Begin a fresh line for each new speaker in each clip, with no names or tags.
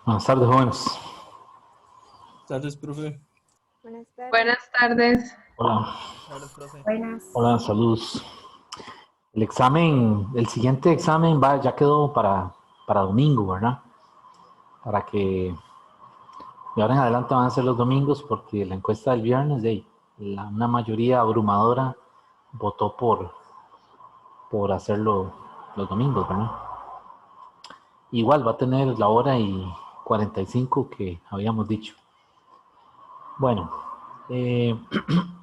Buenas tardes, jóvenes.
Tardes, profe.
Buenas tardes.
Buenas tardes.
Hola.
Tardes, profe.
Buenas.
Hola, saludos. El siguiente examen ya quedó para domingo, ¿verdad? Para que de ahora en adelante van a ser los domingos porque la encuesta del viernes, una mayoría abrumadora votó por hacerlo los domingos, ¿verdad? Igual va a tener la hora y 45 que habíamos dicho. Bueno,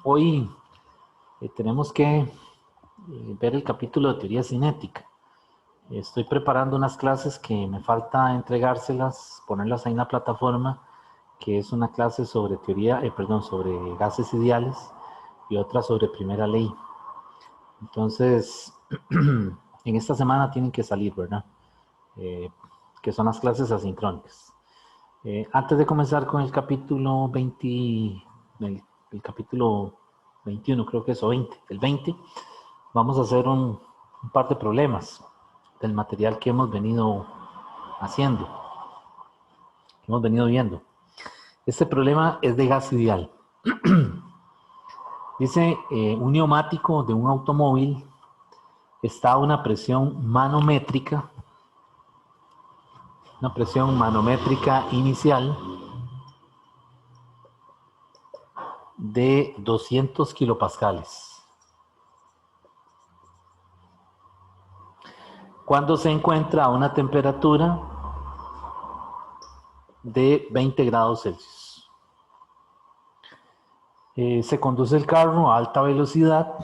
hoy tenemos que ver el capítulo de teoría cinética. Estoy preparando unas clases que me falta entregárselas, ponerlas ahí en la plataforma, que es una clase sobre sobre gases ideales y otra sobre primera ley. Entonces, en esta semana tienen que salir, ¿verdad? Que son las clases asincrónicas. Antes de comenzar con el capítulo 20, el capítulo 21, creo que es, o 20, el 20, vamos a hacer un par de problemas del material que hemos venido haciendo, que hemos venido viendo. Este problema es de gas ideal. Dice, un neumático de un automóvil está a una presión manométrica inicial de 200 kilopascales. Cuando se encuentra a una temperatura de 20 grados Celsius. Se conduce el carro a alta velocidad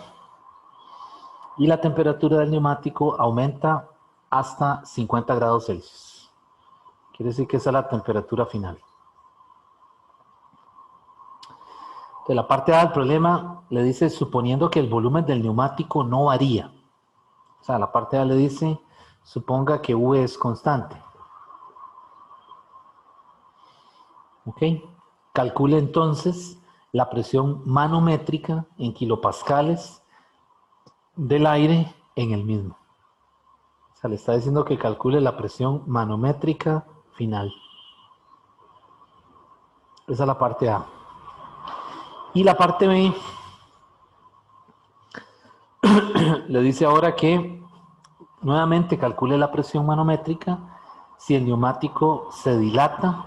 y la temperatura del neumático aumenta hasta 50 grados Celsius. Quiere decir que esa es la temperatura final. De la parte A del problema le dice, suponiendo que el volumen del neumático no varía. O sea, la parte A le dice, suponga que V es constante. ¿Ok? Calcule entonces la presión manométrica en kilopascales del aire en el mismo. O sea, le está diciendo que calcule la presión manométrica final. Esa es la parte A. Y la parte B le dice ahora que nuevamente calcule la presión manométrica si el neumático se dilata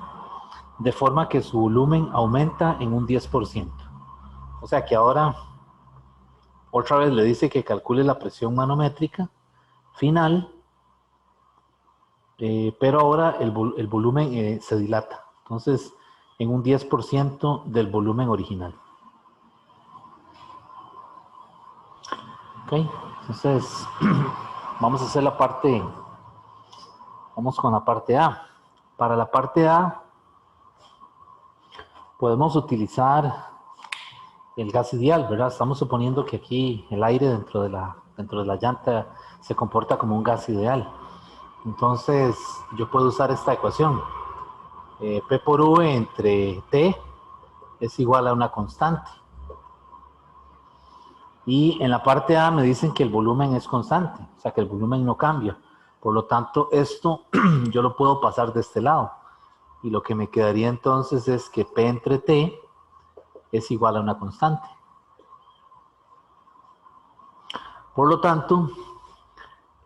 de forma que su volumen aumenta en un 10%. O sea que ahora otra vez le dice que calcule la presión manométrica final, pero ahora el volumen se dilata. Entonces, en un 10% del volumen original. Ok, entonces vamos a hacer vamos con la parte A. Para la parte A podemos utilizar el gas ideal, ¿verdad? Estamos suponiendo que aquí el aire dentro de la llanta se comporta como un gas ideal. Entonces yo puedo usar esta ecuación. P por V entre T es igual a una constante. Y en la parte A me dicen que el volumen es constante, o sea que el volumen no cambia. Por lo tanto, esto yo lo puedo pasar de este lado. Y lo que me quedaría entonces es que P entre T es igual a una constante. Por lo tanto,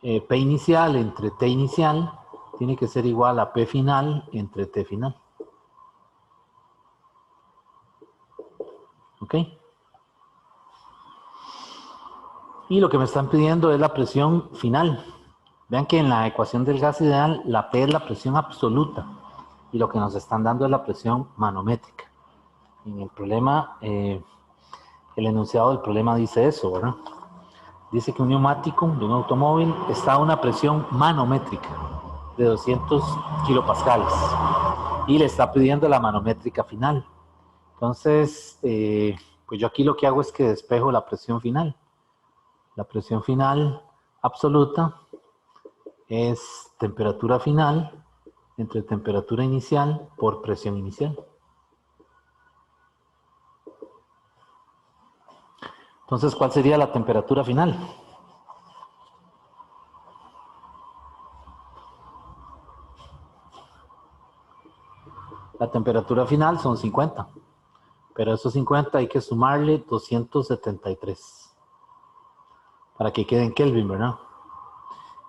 P inicial entre T inicial tiene que ser igual a P final entre T final. ¿Ok? Y lo que me están pidiendo es la presión final. Vean que en la ecuación del gas ideal, la P es la presión absoluta. Y lo que nos están dando es la presión manométrica. En el problema, el enunciado del problema dice eso, ¿verdad? Dice que un neumático de un automóvil está a una presión manométrica de 200 kilopascales y le está pidiendo la manométrica final. Entonces, pues yo aquí lo que hago es que despejo la presión final. La presión final absoluta es temperatura final entre temperatura inicial por presión inicial. Entonces, ¿cuál sería la temperatura final? La temperatura final son 50. Pero a esos 50 hay que sumarle 273. Para que quede en Kelvin, ¿verdad?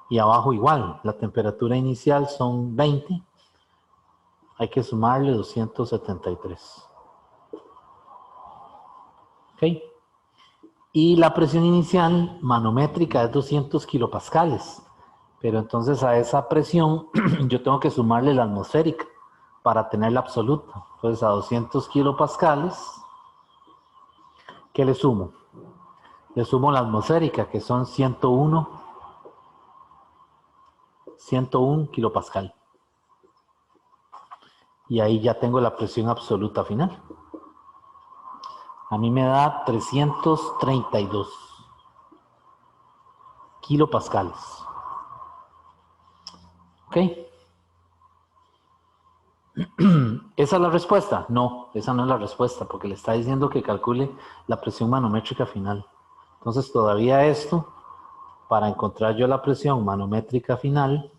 Y abajo igual, la temperatura inicial son 20. Hay que sumarle 273. ¿Ok? Y la presión inicial manométrica es 200 kilopascales. Pero entonces a esa presión yo tengo que sumarle la atmosférica para tener la absoluta. Entonces a 200 kilopascales, ¿qué le sumo? Le sumo la atmosférica, que son 101 kilopascal. Y ahí ya tengo la presión absoluta final. A mí me da 332 kilopascales. ¿Ok? ¿Esa es la respuesta? No, esa no es la respuesta, porque le está diciendo que calcule la presión manométrica final. Entonces todavía esto, para encontrar yo la presión manométrica final,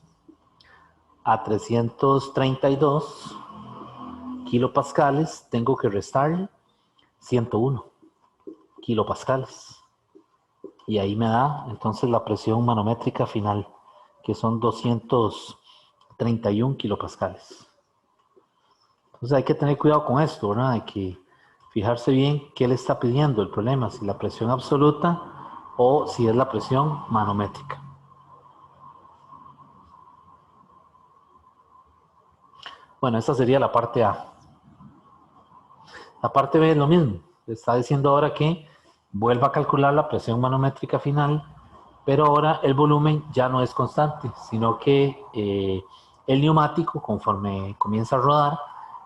a 332 kilopascales, tengo que restarle 101 kilopascales. Y ahí me da entonces la presión manométrica final, que son 231 kilopascales. Entonces hay que tener cuidado con esto, ¿verdad? Hay que fijarse bien qué le está pidiendo el problema, si la presión absoluta o si es la presión manométrica. Bueno, esa sería la parte A. La parte B es lo mismo. Le está diciendo ahora que vuelva a calcular la presión manométrica final, pero ahora el volumen ya no es constante, sino que el neumático, conforme comienza a rodar,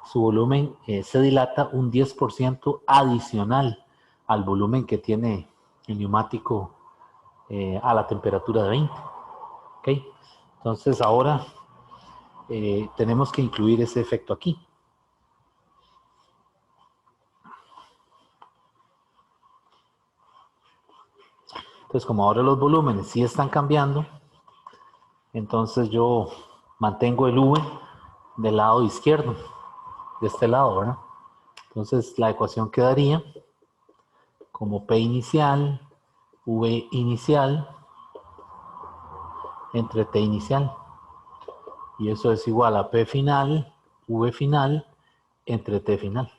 su volumen se dilata un 10% adicional al volumen que tiene el neumático a la temperatura de 20. ¿Okay? Entonces ahora tenemos que incluir ese efecto aquí. Entonces, como ahora los volúmenes sí están cambiando, entonces yo mantengo el V del lado izquierdo, de este lado, ¿verdad? Entonces la ecuación quedaría como P inicial, V inicial, entre T inicial. Y eso es igual a P final, V final, entre T final.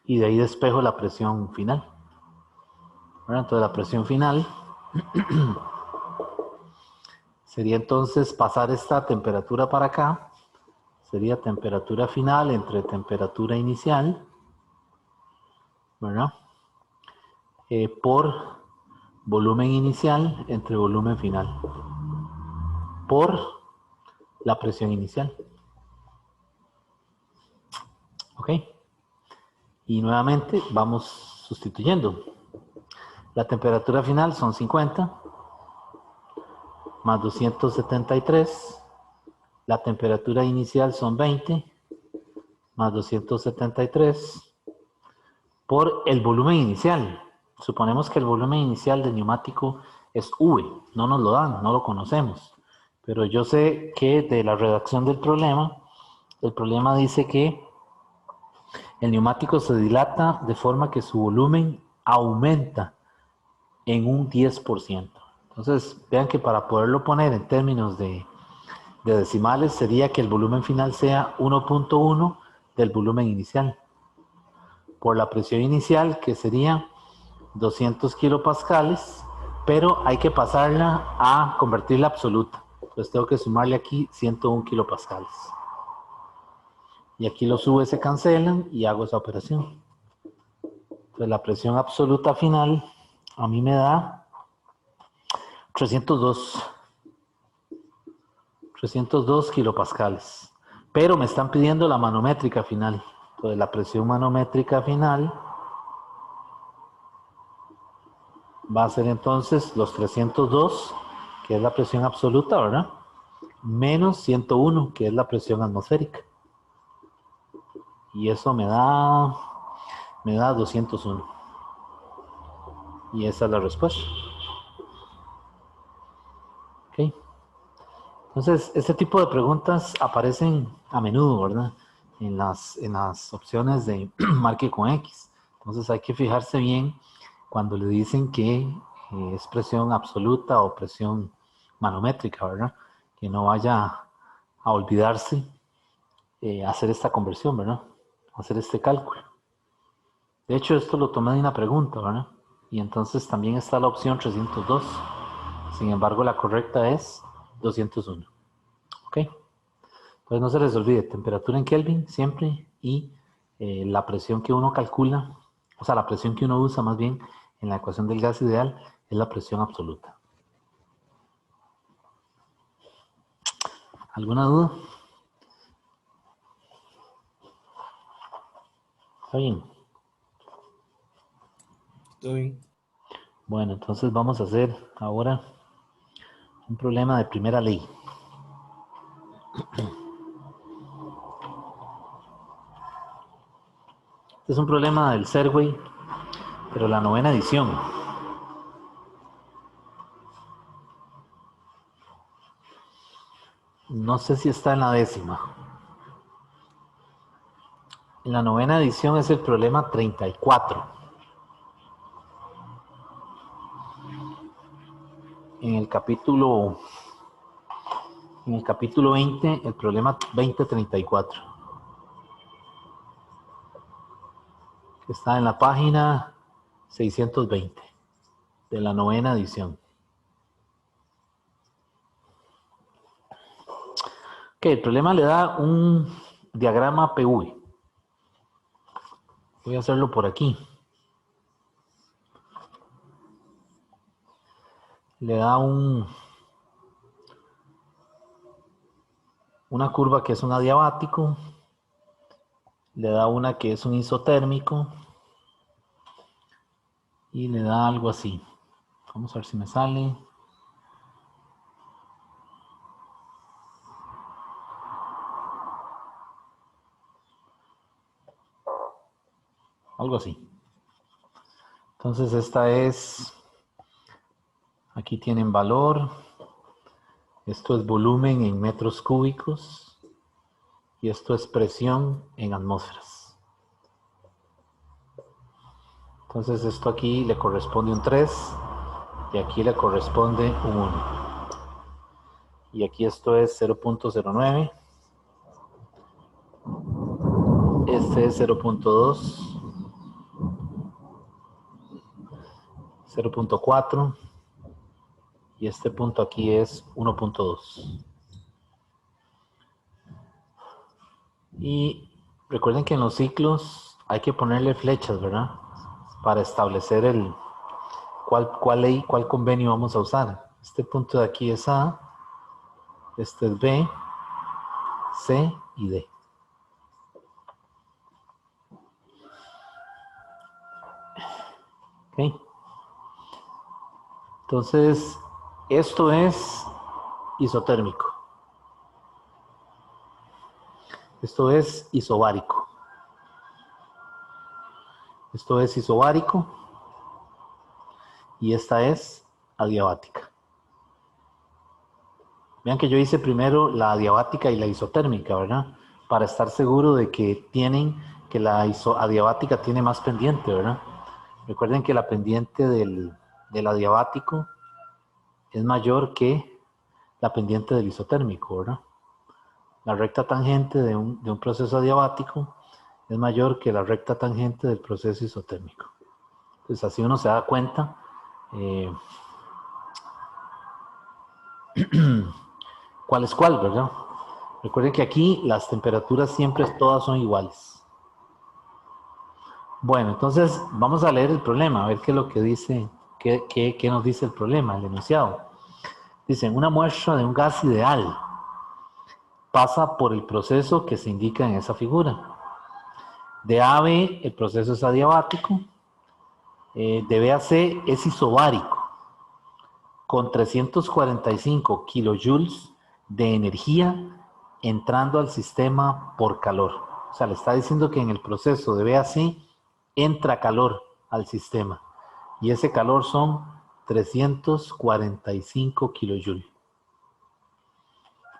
Y de ahí despejo la presión final. ¿Verdad? Entonces la presión final sería entonces pasar esta temperatura para acá. Sería temperatura final entre temperatura inicial, ¿verdad? Por volumen inicial entre volumen final. Por la presión inicial. ¿Ok? Y nuevamente vamos sustituyendo. La temperatura final son 50 más 273. La temperatura inicial son 20 más 273 por el volumen inicial. Suponemos que el volumen inicial del neumático es V. No nos lo dan, no lo conocemos. Pero yo sé que de la redacción del problema, el problema dice que el neumático se dilata de forma que su volumen aumenta en un 10%. Entonces, vean que para poderlo poner en términos de decimales sería que el volumen final sea 1.1 del volumen inicial. Por la presión inicial, que sería 200 kilopascales, pero hay que pasarla a convertirla absoluta. Entonces tengo que sumarle aquí 101 kilopascales. Y aquí los V se cancelan y hago esa operación. Entonces la presión absoluta final a mí me da 302 kilopascales. Pero me están pidiendo la manométrica final. Entonces la presión manométrica final va a ser entonces los 302, que es la presión absoluta, ¿verdad? Menos 101, que es la presión atmosférica. Y eso me da 201. Y esa es la respuesta. ¿Ok? Entonces, este tipo de preguntas aparecen a menudo, ¿verdad? en las opciones de marque con X. Entonces hay que fijarse bien cuando le dicen que es presión absoluta o presión manométrica, ¿verdad? Que no vaya a olvidarse hacer esta conversión, ¿verdad? Hacer este cálculo. De hecho, esto lo tomé de una pregunta, ¿verdad? Y entonces también está la opción 302. Sin embargo, la correcta es 201. ¿Ok? Entonces no se les olvide, temperatura en Kelvin siempre y la presión que uno calcula, o sea, la presión que uno usa más bien en la ecuación del gas ideal es la presión absoluta. ¿Alguna duda? ¿Está bien?
Todo bien.
Bueno, entonces vamos a hacer ahora un problema de primera ley. Este es un problema del Serway, pero la 9ª edición. No sé si está en la 10ª. En la 9ª edición es el problema 34. En el capítulo 20, el problema 2034. Que está en la página 620 de la 9ª edición. Ok, el problema le da un diagrama PV. Voy a hacerlo por aquí. Le da una curva que es un adiabático. Le da una que es un isotérmico. Y le da algo así. Vamos a ver si me sale. Algo así. Entonces esta es, aquí tienen valor, esto es volumen en metros cúbicos y esto es presión en atmósferas. Entonces esto aquí le corresponde un 3 y aquí le corresponde un 1. Y aquí esto es 0.09, este es 0.2, 0.4 y este punto aquí es 1.2. Y recuerden que en los ciclos hay que ponerle flechas, ¿verdad? Para establecer cuál convenio vamos a usar. Este punto de aquí es A, este es B, C y D. ¿Ok? Entonces, esto es isotérmico. Esto es isobárico. Esto es isobárico. Y esta es adiabática. Vean que yo hice primero la adiabática y la isotérmica, ¿verdad? Para estar seguro de que la adiabática tiene más pendiente, ¿verdad? Recuerden que la pendiente del adiabático es mayor que la pendiente del isotérmico, ¿verdad? La recta tangente de un proceso adiabático es mayor que la recta tangente del proceso isotérmico. Entonces así uno se da cuenta cuál es cuál, ¿verdad? Recuerden que aquí las temperaturas siempre todas son iguales. Bueno, entonces vamos a leer el problema, a ver qué es lo que dice, qué nos dice el problema, el enunciado. Dicen, una muestra de un gas ideal pasa por el proceso que se indica en esa figura. De A a B el proceso es adiabático, de B a C es isobárico, con 345 kilojoules de energía entrando al sistema por calor. O sea, le está diciendo que en el proceso de B a C entra calor al sistema. Y ese calor son 345 kilojoules.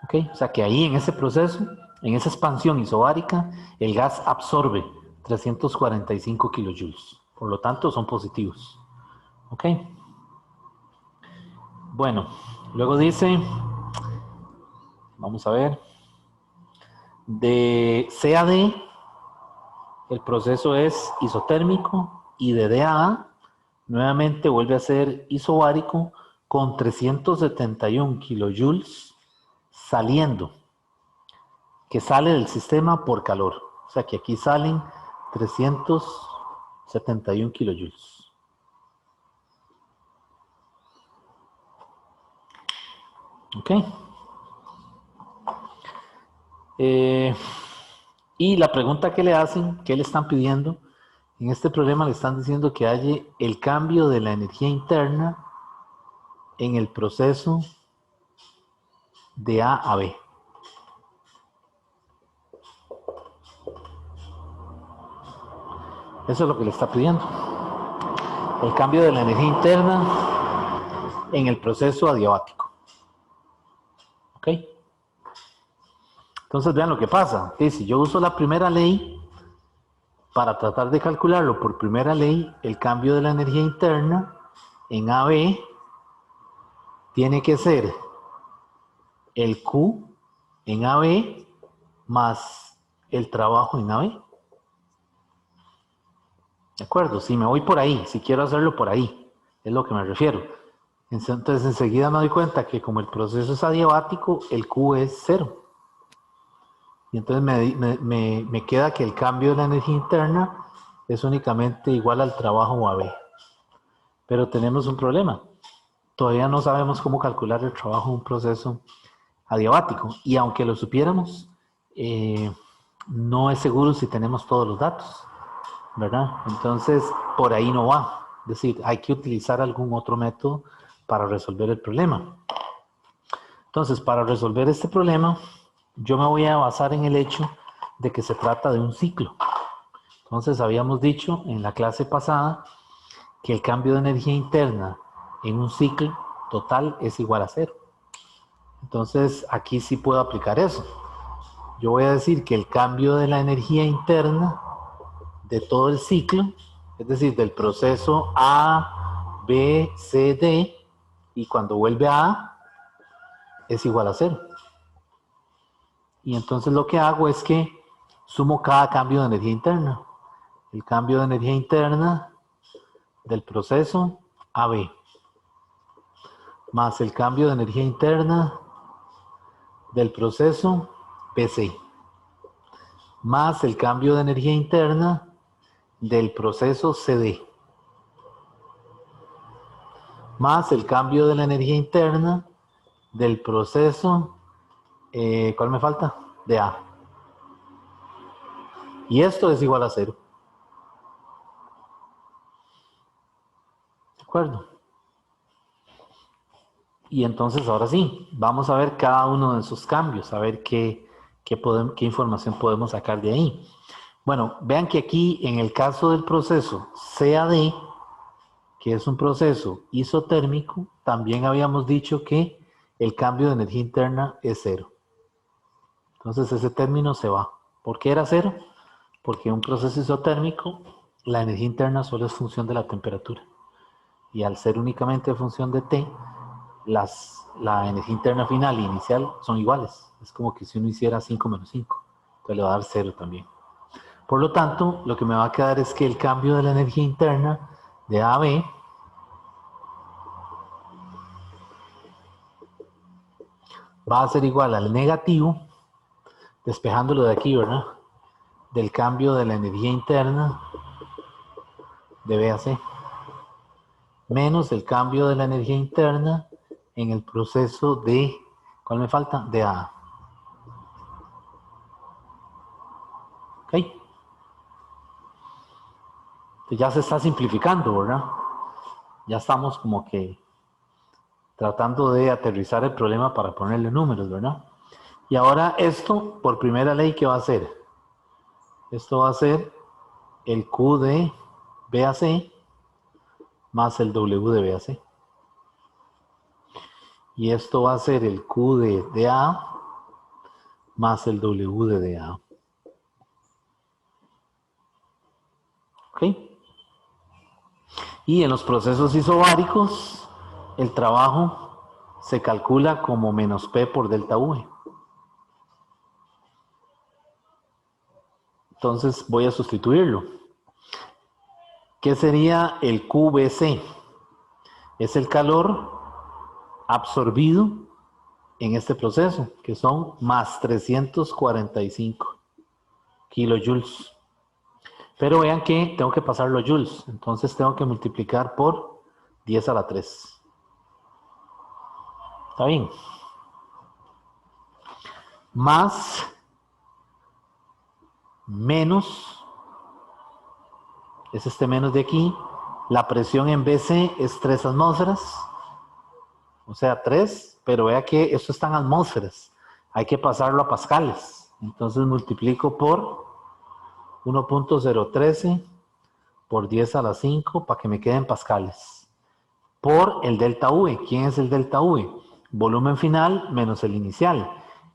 ¿Ok? O sea que ahí en ese proceso En esa expansión isobárica, el gas absorbe 345 kilojoules. Por lo tanto, son positivos. ¿Ok? Bueno, luego dice, vamos a ver, de C a D, el proceso es isotérmico, y de D a A, nuevamente vuelve a ser isobárico con 371 kilojoules saliendo, que sale del sistema por calor. O sea que aquí salen 371 kilojoules. ¿Ok? Y la pregunta que le hacen, ¿qué le están pidiendo? En este problema le están diciendo que haya el cambio de la energía interna en el proceso de A a B. Eso es lo que le está pidiendo. El cambio de la energía interna en el proceso adiabático. ¿Ok? Entonces vean lo que pasa. Si yo uso la primera ley para tratar de calcularlo por primera ley, el cambio de la energía interna en AB tiene que ser el Q en AB más el trabajo en AB. ¿De acuerdo? Si me voy por ahí, si quiero hacerlo por ahí, es lo que me refiero. Entonces enseguida me doy cuenta que como el proceso es adiabático, el Q es 0. Y entonces me queda que el cambio de la energía interna es únicamente igual al trabajo AB. Pero tenemos un problema. Todavía no sabemos cómo calcular el trabajo de un proceso adiabático. Y aunque lo supiéramos, no es seguro si tenemos todos los datos, ¿verdad? Entonces, por ahí no va. Es decir, hay que utilizar algún otro método para resolver el problema. Entonces, para resolver este problema, yo me voy a basar en el hecho de que se trata de un ciclo. Entonces, habíamos dicho en la clase pasada que el cambio de energía interna en un ciclo total es igual a 0. Entonces, aquí sí puedo aplicar eso. Yo voy a decir que el cambio de la energía interna de todo el ciclo, es decir, del proceso A, B, C, D, y cuando vuelve a A, es igual a 0. Y entonces lo que hago es que sumo cada cambio de energía interna. El cambio de energía interna del proceso AB, más el cambio de energía interna del proceso BC, más el cambio de energía interna del proceso CD, más el cambio de la energía interna del proceso, ¿cuál me falta? De A. Y esto es igual a 0. ¿De acuerdo? Y entonces ahora sí, vamos a ver cada uno de esos cambios, a ver qué información podemos sacar de ahí. Bueno, vean que aquí en el caso del proceso CAD, que es un proceso isotérmico, también habíamos dicho que el cambio de energía interna es 0. Entonces ese término se va. ¿Por qué era 0? Porque en un proceso isotérmico la energía interna solo es función de la temperatura. Y al ser únicamente función de T, la energía interna final e inicial son iguales. Es como que si uno hiciera 5 menos 5. Entonces le va a dar 0 también. Por lo tanto, lo que me va a quedar es que el cambio de la energía interna de A a B va a ser igual al negativo, despejándolo de aquí, ¿verdad? Del cambio de la energía interna de B a C, menos el cambio de la energía interna en el proceso de, ¿cuál me falta? De A. ¿Ok? Entonces ya se está simplificando, ¿verdad? Ya estamos como que tratando de aterrizar el problema para ponerle números, ¿verdad? Y ahora esto, por primera ley, ¿qué va a hacer? Esto va a ser el Q de BAC más el W de BAC. Y esto va a ser el Q de DA más el W de dA. ¿Ok? Y en los procesos isobáricos, el trabajo se calcula como menos P por delta V. Entonces voy a sustituirlo. ¿Qué sería el QVC? Es el calor absorbido en este proceso, que son más 345 kilojoules. Pero vean que tengo que pasar los joules, entonces tengo que multiplicar por 10 a la 3. ¿Está bien? Más, menos, es este menos de aquí, la presión en BC es 3 atmósferas, o sea 3, pero vea que esto está en atmósferas, hay que pasarlo a pascales, entonces multiplico por 1.013 por 10 a la 5 para que me queden pascales. Por el delta V. ¿Quién es el delta V? Volumen final menos el inicial.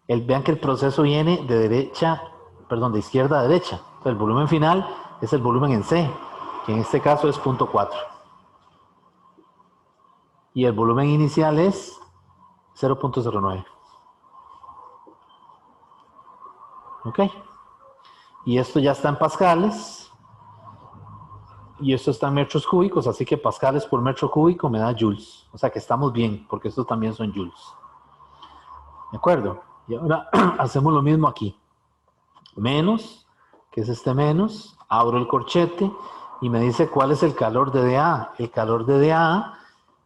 Vean que el proceso viene de izquierda a derecha. Entonces, el volumen final es el volumen en C, que en este caso es 0.4. Y el volumen inicial es 0.09. ¿Ok? Y esto ya está en pascales. Y esto está en metros cúbicos, así que pascales por metro cúbico me da joules. O sea que estamos bien, porque estos también son joules. ¿De acuerdo? Y ahora hacemos lo mismo aquí. Menos, que es este menos, abro el corchete y me dice cuál es el calor de dA. El calor de dA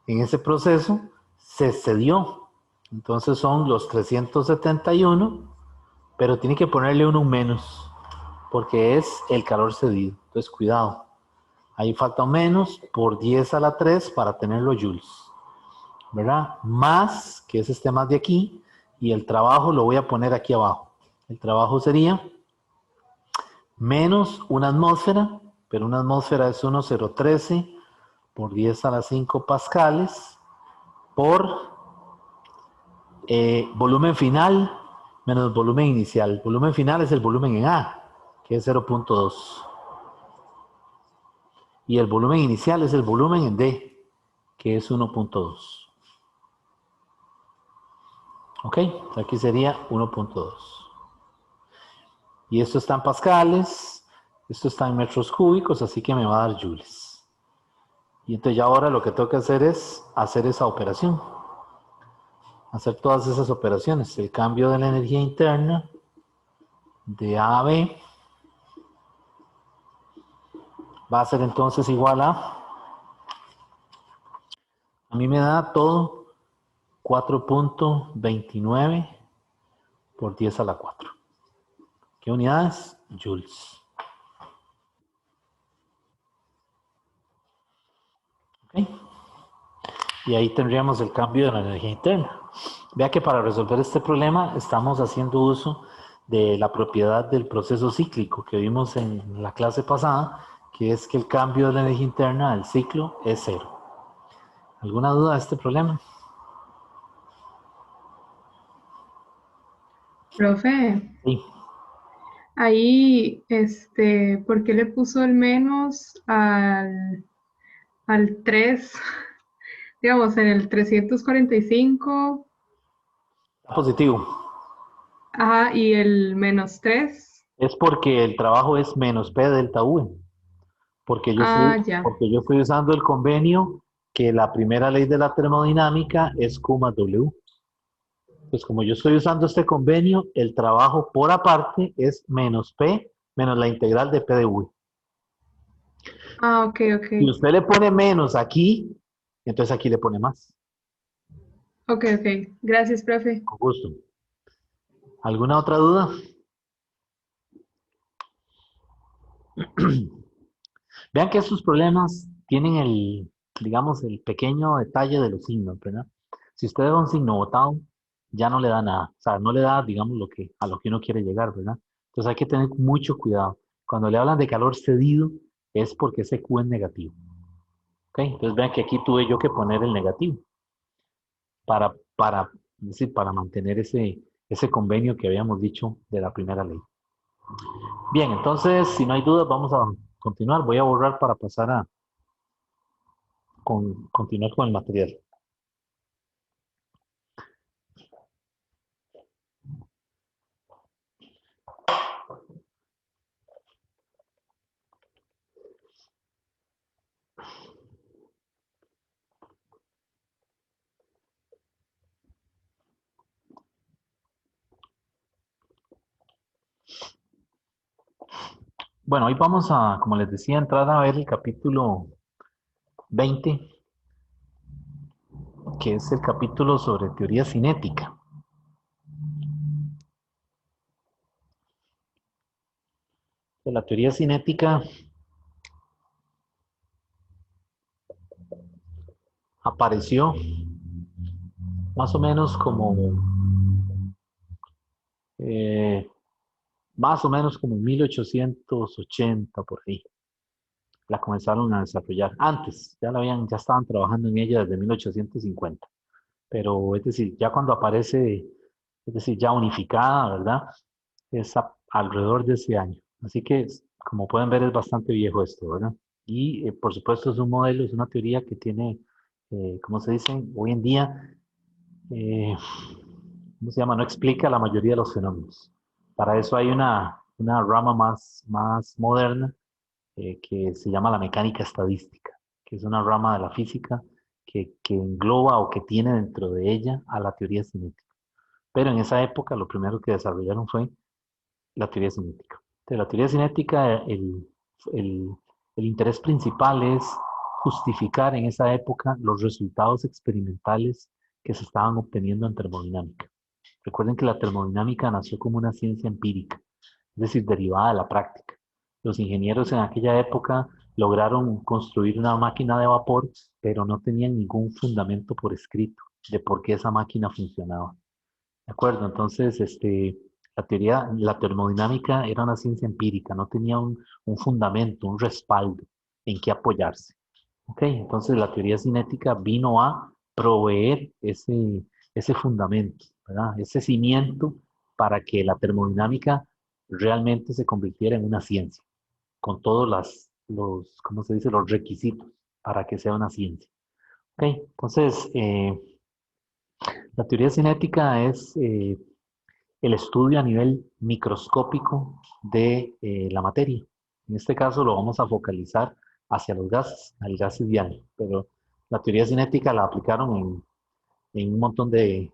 en ese proceso se excedió. Entonces son los 371, pero tiene que ponerle uno un menos, porque es el calor cedido. Entonces cuidado. Ahí falta un menos por 10 a la 3 para tener los joules, ¿verdad? Más, que es este más de aquí, y el trabajo lo voy a poner aquí abajo. El trabajo sería menos una atmósfera, pero una atmósfera es 1.013 por 10 a la 5 pascales, por volumen final menos volumen inicial. Volumen final es el volumen en A, que es 0.2. Y el volumen inicial es el volumen en D, que es 1.2. ¿Ok? Aquí sería 1.2. Y esto está en pascales, esto está en metros cúbicos, así que me va a dar joules. Y entonces ya ahora lo que tengo que hacer es hacer esa operación. Hacer todas esas operaciones. El cambio de la energía interna de A a B va a ser entonces igual a mí me da todo 4.29 por 10 a la 4. ¿Qué unidades? Joules. ¿Ok? Y ahí tendríamos el cambio de la energía interna. Vea que para resolver este problema estamos haciendo uso de la propiedad del proceso cíclico que vimos en la clase pasada, que es que el cambio de la energía interna del ciclo es cero. ¿Alguna duda de este problema?
Profe,
Sí.
ahí, ¿por qué le puso el menos al 3? Digamos, en el 345,
Positivo.
ajá, y el menos 3.
Es porque el trabajo es menos P delta V.
Ah, ya.
Porque yo estoy usando el convenio que la primera ley de la termodinámica es Q más W. Pues como yo estoy usando este convenio, el trabajo por aparte es menos P menos la integral de P de V.
Ah, ok, ok.
Si usted le pone menos aquí, entonces aquí le pone más.
Ok, ok. Gracias, profe.
Con gusto. ¿Alguna otra duda? Vean que estos problemas tienen digamos, el pequeño detalle de los signos, ¿verdad? Si usted da un signo botado, ya no le da nada. O sea, no le da, digamos, a lo que uno quiere llegar, ¿verdad? Entonces hay que tener mucho cuidado. Cuando le hablan de calor cedido, es porque ese Q es negativo. ¿Ok? Entonces vean que aquí tuve yo que poner el negativo para, es decir, para mantener ese convenio que habíamos dicho de la primera ley. Bien, entonces, si no hay dudas, vamos a continuar. Voy a borrar para pasar a continuar con el material. Bueno, hoy vamos a, como les decía, entrar a ver el capítulo 20, que es el capítulo sobre teoría cinética. La teoría cinética apareció más o menos como eh, más o menos como en 1880 por ahí. La comenzaron a desarrollar. Antes, ya estaban trabajando en ella desde 1850. Pero es decir, ya cuando aparece, es decir, ya unificada, ¿verdad? Es alrededor de ese año. Así que, como pueden ver, es bastante viejo esto, ¿verdad? Y por supuesto es un modelo, es una teoría que tiene, ¿cómo se dice? Hoy en día, eh, ¿cómo se llama? No explica la mayoría de los fenómenos. Para eso hay una rama más moderna que se llama la mecánica estadística, que es una rama de la física que engloba o que tiene dentro de ella a la teoría cinética. Pero en esa época lo primero que desarrollaron fue la teoría cinética. De la teoría cinética, el, el interés principal es justificar en esa época los resultados experimentales que se estaban obteniendo en termodinámica. Recuerden que la termodinámica nació como una ciencia empírica, es decir, derivada de la práctica. Los ingenieros en aquella época lograron construir una máquina de vapor, pero no tenían ningún fundamento por escrito de por qué esa máquina funcionaba. ¿De acuerdo? Entonces, la termodinámica era una ciencia empírica, no tenía un fundamento, un respaldo en que apoyarse. ¿Ok? Entonces, la teoría cinética vino a proveer ese fundamento, ¿verdad? Ese cimiento para que la termodinámica realmente se convirtiera en una ciencia, con todos ¿cómo se dice? Los requisitos para que sea una ciencia. ¿Ok? Entonces, la teoría cinética es el estudio a nivel microscópico de la materia. En este caso lo vamos a focalizar hacia los gases, al gas ideal, pero la teoría cinética la aplicaron en un montón de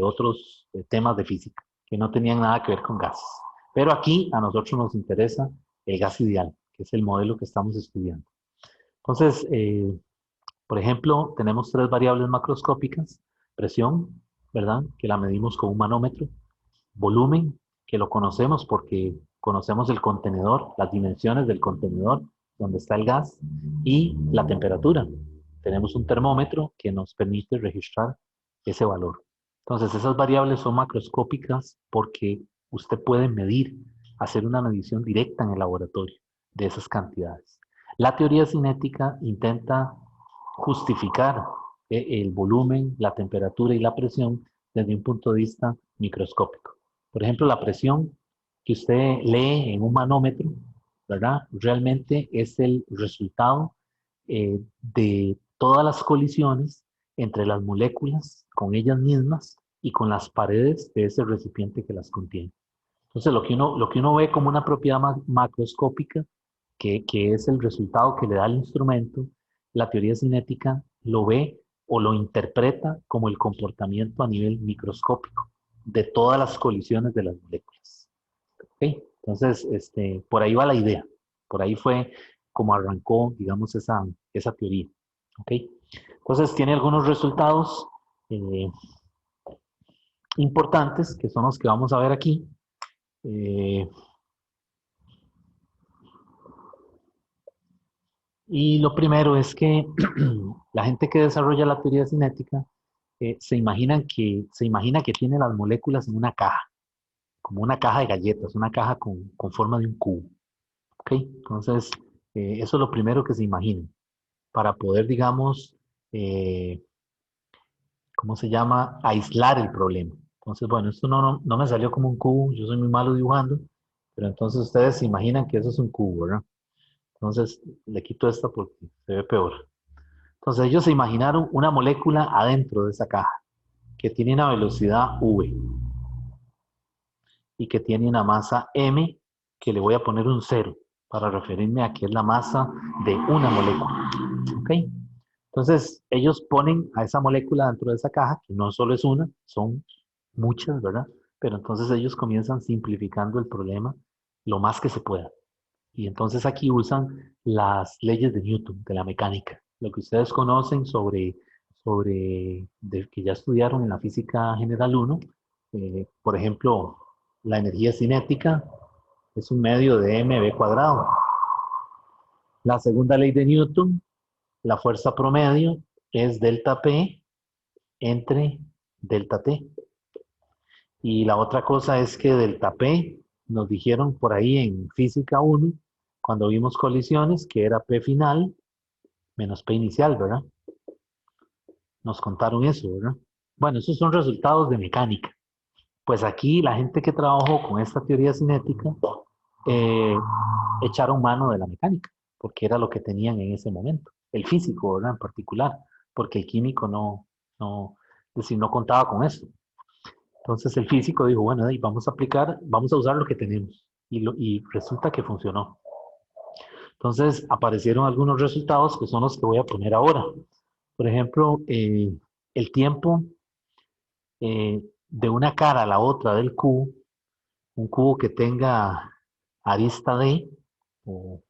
otros temas de física que no tenían nada que ver con gases. Pero aquí a nosotros nos interesa el gas ideal, que es el modelo que estamos estudiando. Entonces, por ejemplo, tenemos tres variables macroscópicas: presión, ¿verdad? Que la medimos con un manómetro; volumen, que lo conocemos porque conocemos el contenedor, las dimensiones del contenedor donde está el gas; y la temperatura. Tenemos un termómetro que nos permite registrar ese valor. Entonces, esas variables son macroscópicas porque usted puede medir, hacer una medición directa en el laboratorio de esas cantidades. La teoría cinética intenta justificar el volumen, la temperatura y la presión desde un punto de vista microscópico. Por ejemplo, la presión que usted lee en un manómetro, ¿verdad? Realmente es el resultado de todas las colisiones entre las moléculas con ellas mismas y con las paredes de ese recipiente que las contiene. Entonces, lo que uno ve como una propiedad macroscópica, que es el resultado que le da el instrumento, la teoría cinética lo ve o lo interpreta como el comportamiento a nivel microscópico de todas las colisiones de las moléculas. ¿Okay? Entonces, por ahí va la idea. Por ahí fue como arrancó, digamos, esa teoría. ¿Okay? Entonces, tiene algunos resultados eh, importantes, que son los que vamos a ver aquí. Y lo primero es que la gente que desarrolla la teoría cinética se imagina que tiene las moléculas en una caja, como una caja de galletas, una caja con forma de un cubo. ¿Ok? Entonces, eso es lo primero que se imaginan para poder, digamos, ¿cómo se llama? Aislar el problema. Entonces, bueno, esto no me salió como un cubo, yo soy muy malo dibujando, pero entonces ustedes se imaginan que eso es un cubo, ¿verdad? Entonces, le quito esta porque se ve peor. Entonces, ellos se imaginaron una molécula adentro de esa caja que tiene una velocidad v y que tiene una masa m, que le voy a poner un 0 para referirme a que es la masa de una molécula. ¿Ok? Entonces, ellos ponen a esa molécula dentro de esa caja, que no solo es una, son muchas, ¿verdad? Pero entonces ellos comienzan simplificando el problema lo más que se pueda. Y entonces aquí usan las leyes de Newton, de la mecánica. Lo que ustedes conocen que ya estudiaron en la física general 1, por ejemplo, la energía cinética es un medio de mv cuadrado. La segunda ley de Newton, la fuerza promedio es delta P entre delta T. Y la otra cosa es que delta P, nos dijeron por ahí en física 1, cuando vimos colisiones, que era P final menos P inicial, ¿verdad? Nos contaron eso, ¿verdad? Bueno, esos son resultados de mecánica. Pues aquí la gente que trabajó con esta teoría cinética eh, echaron mano de la mecánica, porque era lo que tenían en ese momento. El físico, ¿verdad? En particular, porque el químico es decir, no contaba con eso. Entonces el físico dijo, bueno, vamos a usar lo que tenemos. Y resulta que funcionó. Entonces aparecieron algunos resultados que son los que voy a poner ahora. Por ejemplo, el tiempo de una cara a la otra del cubo, un cubo que tenga arista D o,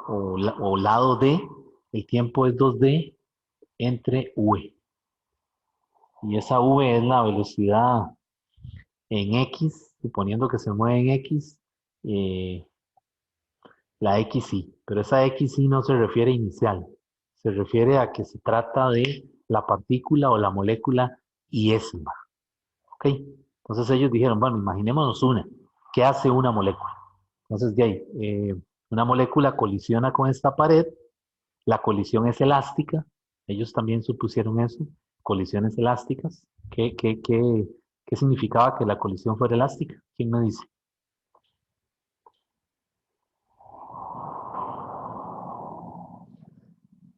o lado D, el tiempo es 2D entre V. Y esa V es la velocidad en X, suponiendo que se mueve en X, eh, la XY. Pero esa XY no se refiere a inicial, se refiere a que se trata de la partícula o la molécula iésima. ¿Ok? Entonces ellos dijeron, bueno, imaginémonos una. ¿Qué hace una molécula? Entonces de ahí, una molécula colisiona con esta pared, la colisión es elástica, ellos también supusieron eso, colisiones elásticas. ¿Qué significaba que la colisión fuera elástica? ¿Quién me dice?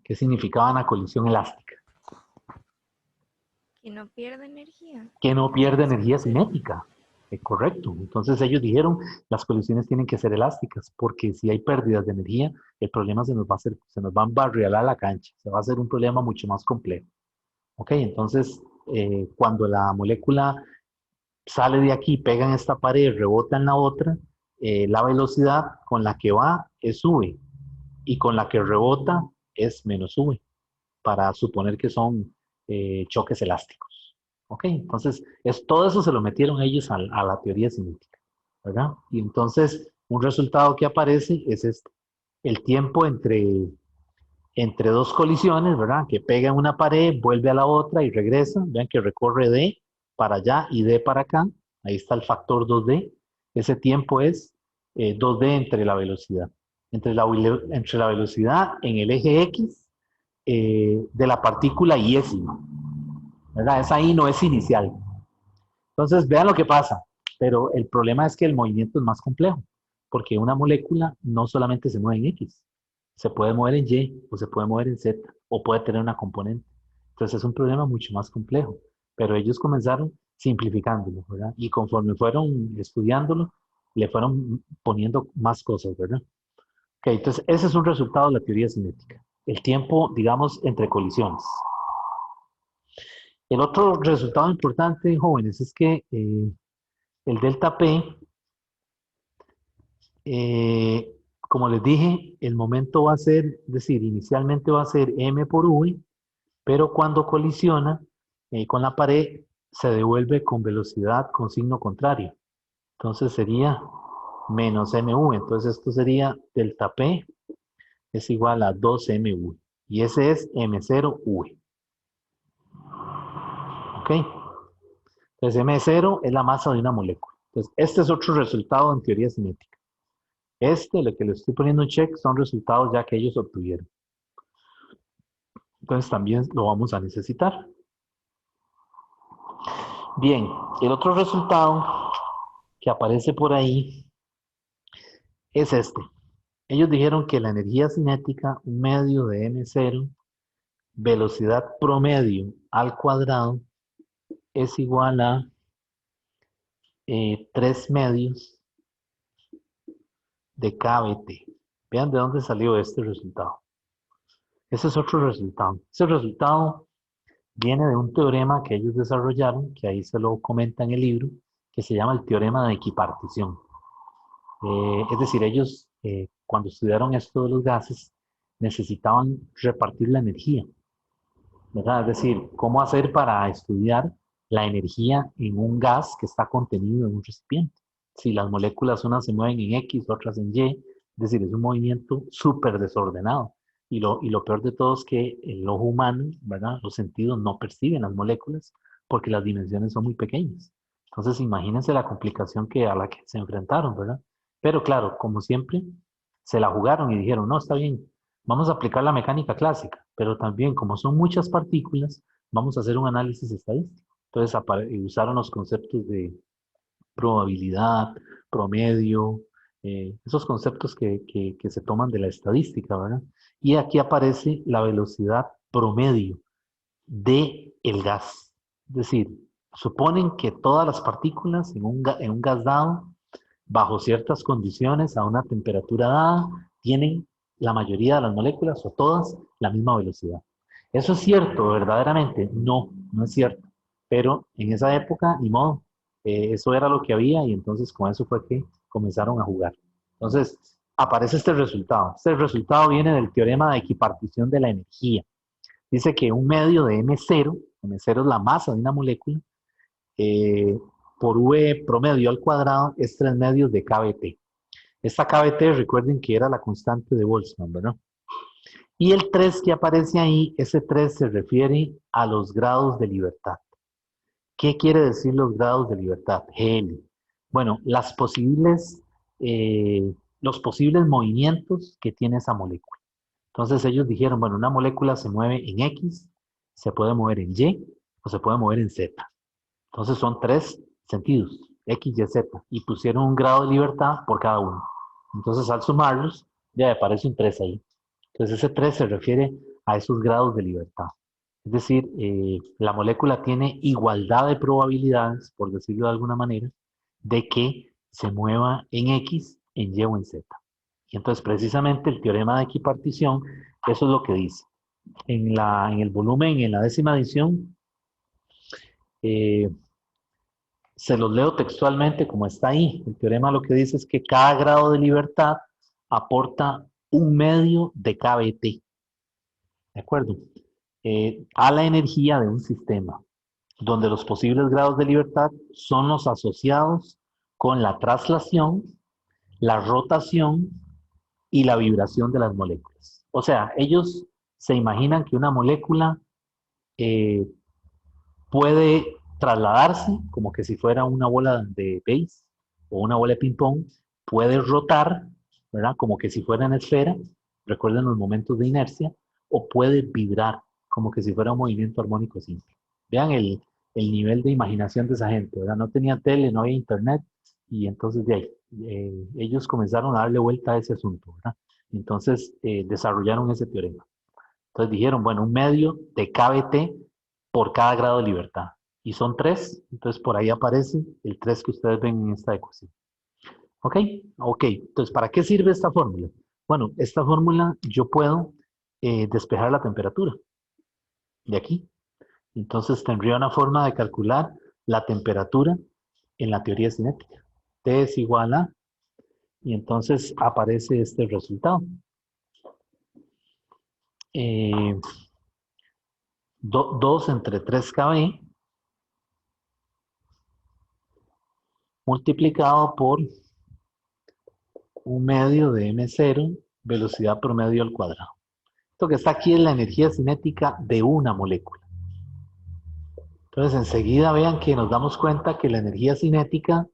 ¿Qué significaba una colisión elástica?
Que no pierde energía.
Que no pierde energía cinética. Correcto. Entonces ellos dijeron, las colisiones tienen que ser elásticas, porque si hay pérdidas de energía, el problema se nos va a embarriar la cancha, se va a hacer un problema mucho más complejo. Ok, entonces cuando la molécula sale de aquí, pega en esta pared, rebota en la otra, la velocidad con la que va es v y con la que rebota es menos v, para suponer que son choques elásticos. ¿Ok? Entonces, todo eso se lo metieron ellos a la teoría cinética, ¿verdad? Y entonces, un resultado que aparece es este. El tiempo entre dos colisiones, ¿verdad? Que pega en una pared, vuelve a la otra y regresa. Vean que recorre D para allá y D para acá. Ahí está el factor 2D. Ese tiempo es 2D entre la velocidad. Entre la velocidad en el eje X de la partícula iésima, ¿verdad? Esa I no es inicial. Entonces, vean lo que pasa. Pero el problema es que el movimiento es más complejo, porque una molécula no solamente se mueve en X, se puede mover en Y, o se puede mover en Z, o puede tener una componente. Entonces es un problema mucho más complejo. Pero ellos comenzaron simplificándolo, ¿verdad? Y conforme fueron estudiándolo, le fueron poniendo más cosas, ¿verdad? Ok, entonces ese es un resultado de la teoría cinética. El tiempo, digamos, entre colisiones. El otro resultado importante, jóvenes, es que el delta P, como les dije, el momento va a ser, es decir, inicialmente va a ser m por v, pero cuando colisiona con la pared, se devuelve con velocidad con signo contrario. Entonces sería menos mv. Entonces esto sería delta P es igual a 2mv. Y ese es m0v. ¿Ok? Entonces M0 es la masa de una molécula. Entonces este es otro resultado en teoría cinética. Lo que le estoy poniendo un check, son resultados ya que ellos obtuvieron. Entonces también lo vamos a necesitar. Bien, el otro resultado que aparece por ahí es este. Ellos dijeron que la energía cinética, un medio de m0, velocidad promedio al cuadrado, es igual a 3 medios de kBt. Vean de dónde salió este resultado. Ese es otro resultado. Ese resultado viene de un teorema que ellos desarrollaron, que ahí se lo comenta en el libro, que se llama el teorema de equipartición. Es decir, ellos cuando estudiaron esto de los gases necesitaban repartir la energía, ¿verdad? Es decir, cómo hacer para estudiar la energía en un gas que está contenido en un recipiente. Si las moléculas unas se mueven en X, otras en Y, es decir, es un movimiento súper desordenado. Y lo peor de todo es que el ojo humano, ¿verdad? Los sentidos no perciben las moléculas porque las dimensiones son muy pequeñas. Entonces, imagínense la complicación a la que se enfrentaron, ¿verdad? Pero claro, como siempre, se la jugaron y dijeron, no, está bien, vamos a aplicar la mecánica clásica, pero también como son muchas partículas, vamos a hacer un análisis estadístico. Entonces usaron los conceptos de probabilidad, promedio, esos conceptos que se toman de la estadística, ¿verdad? Y aquí aparece la velocidad promedio de el gas. Es decir, suponen que todas las partículas en un gas dado, bajo ciertas condiciones, a una temperatura dada, tienen la mayoría de las moléculas o todas la misma velocidad. ¿Eso es cierto verdaderamente? No, no es cierto. Pero en esa época, ni modo, eso era lo que había y entonces con eso fue que comenzaron a jugar. Entonces, aparece este resultado. Este resultado viene del teorema de equipartición de la energía. Dice que un medio de M0 es la masa de una molécula, eh, por V promedio al cuadrado es 3 medios de kBt. Esta kBt, recuerden que era la constante de Boltzmann, ¿verdad? Y el 3 que aparece ahí, ese 3 se refiere a los grados de libertad. ¿Qué quiere decir los grados de libertad? GL. Bueno, los posibles movimientos que tiene esa molécula. Entonces ellos dijeron, bueno, una molécula se mueve en X, se puede mover en Y o se puede mover en Z. Entonces son 3 sentidos, X, Y, Z, y pusieron un grado de libertad por cada uno. Entonces al sumarlos, ya aparece un 3 ahí. Entonces ese 3 se refiere a esos grados de libertad. Es decir, la molécula tiene igualdad de probabilidades, por decirlo de alguna manera, de que se mueva en X, en Y o en Z. Y entonces precisamente el teorema de equipartición, eso es lo que dice. En el volumen, en la 10ª edición, se los leo textualmente como está ahí. El teorema lo que dice es que cada grado de libertad aporta un medio de kBt, ¿de acuerdo? A la energía de un sistema, donde los posibles grados de libertad son los asociados con la traslación, la rotación y la vibración de las moléculas. O sea, ellos se imaginan que una molécula eh, puede trasladarse como que si fuera una bola de base o una bola de ping-pong, puede rotar, ¿verdad? Como que si fuera en esfera, recuerden los momentos de inercia, o puede vibrar como que si fuera un movimiento armónico simple. Vean el nivel de imaginación de esa gente, ¿verdad? No tenía tele, no había internet, y entonces de ahí, ellos comenzaron a darle vuelta a ese asunto, ¿verdad? Entonces desarrollaron ese teorema. Entonces dijeron, bueno, un medio de kBt por cada grado de libertad. Y son 3, entonces por ahí aparece el 3 que ustedes ven en esta ecuación. ¿Ok? Ok, entonces ¿para qué sirve esta fórmula? Bueno, esta fórmula yo puedo despejar la temperatura de aquí. Entonces tendría una forma de calcular la temperatura en la teoría cinética. T es igual a, y entonces aparece este resultado. 2 entre 3 kb multiplicado por un medio de m0, velocidad promedio al cuadrado. Esto que está aquí es la energía cinética de una molécula. Entonces enseguida vean que nos damos cuenta que la energía cinética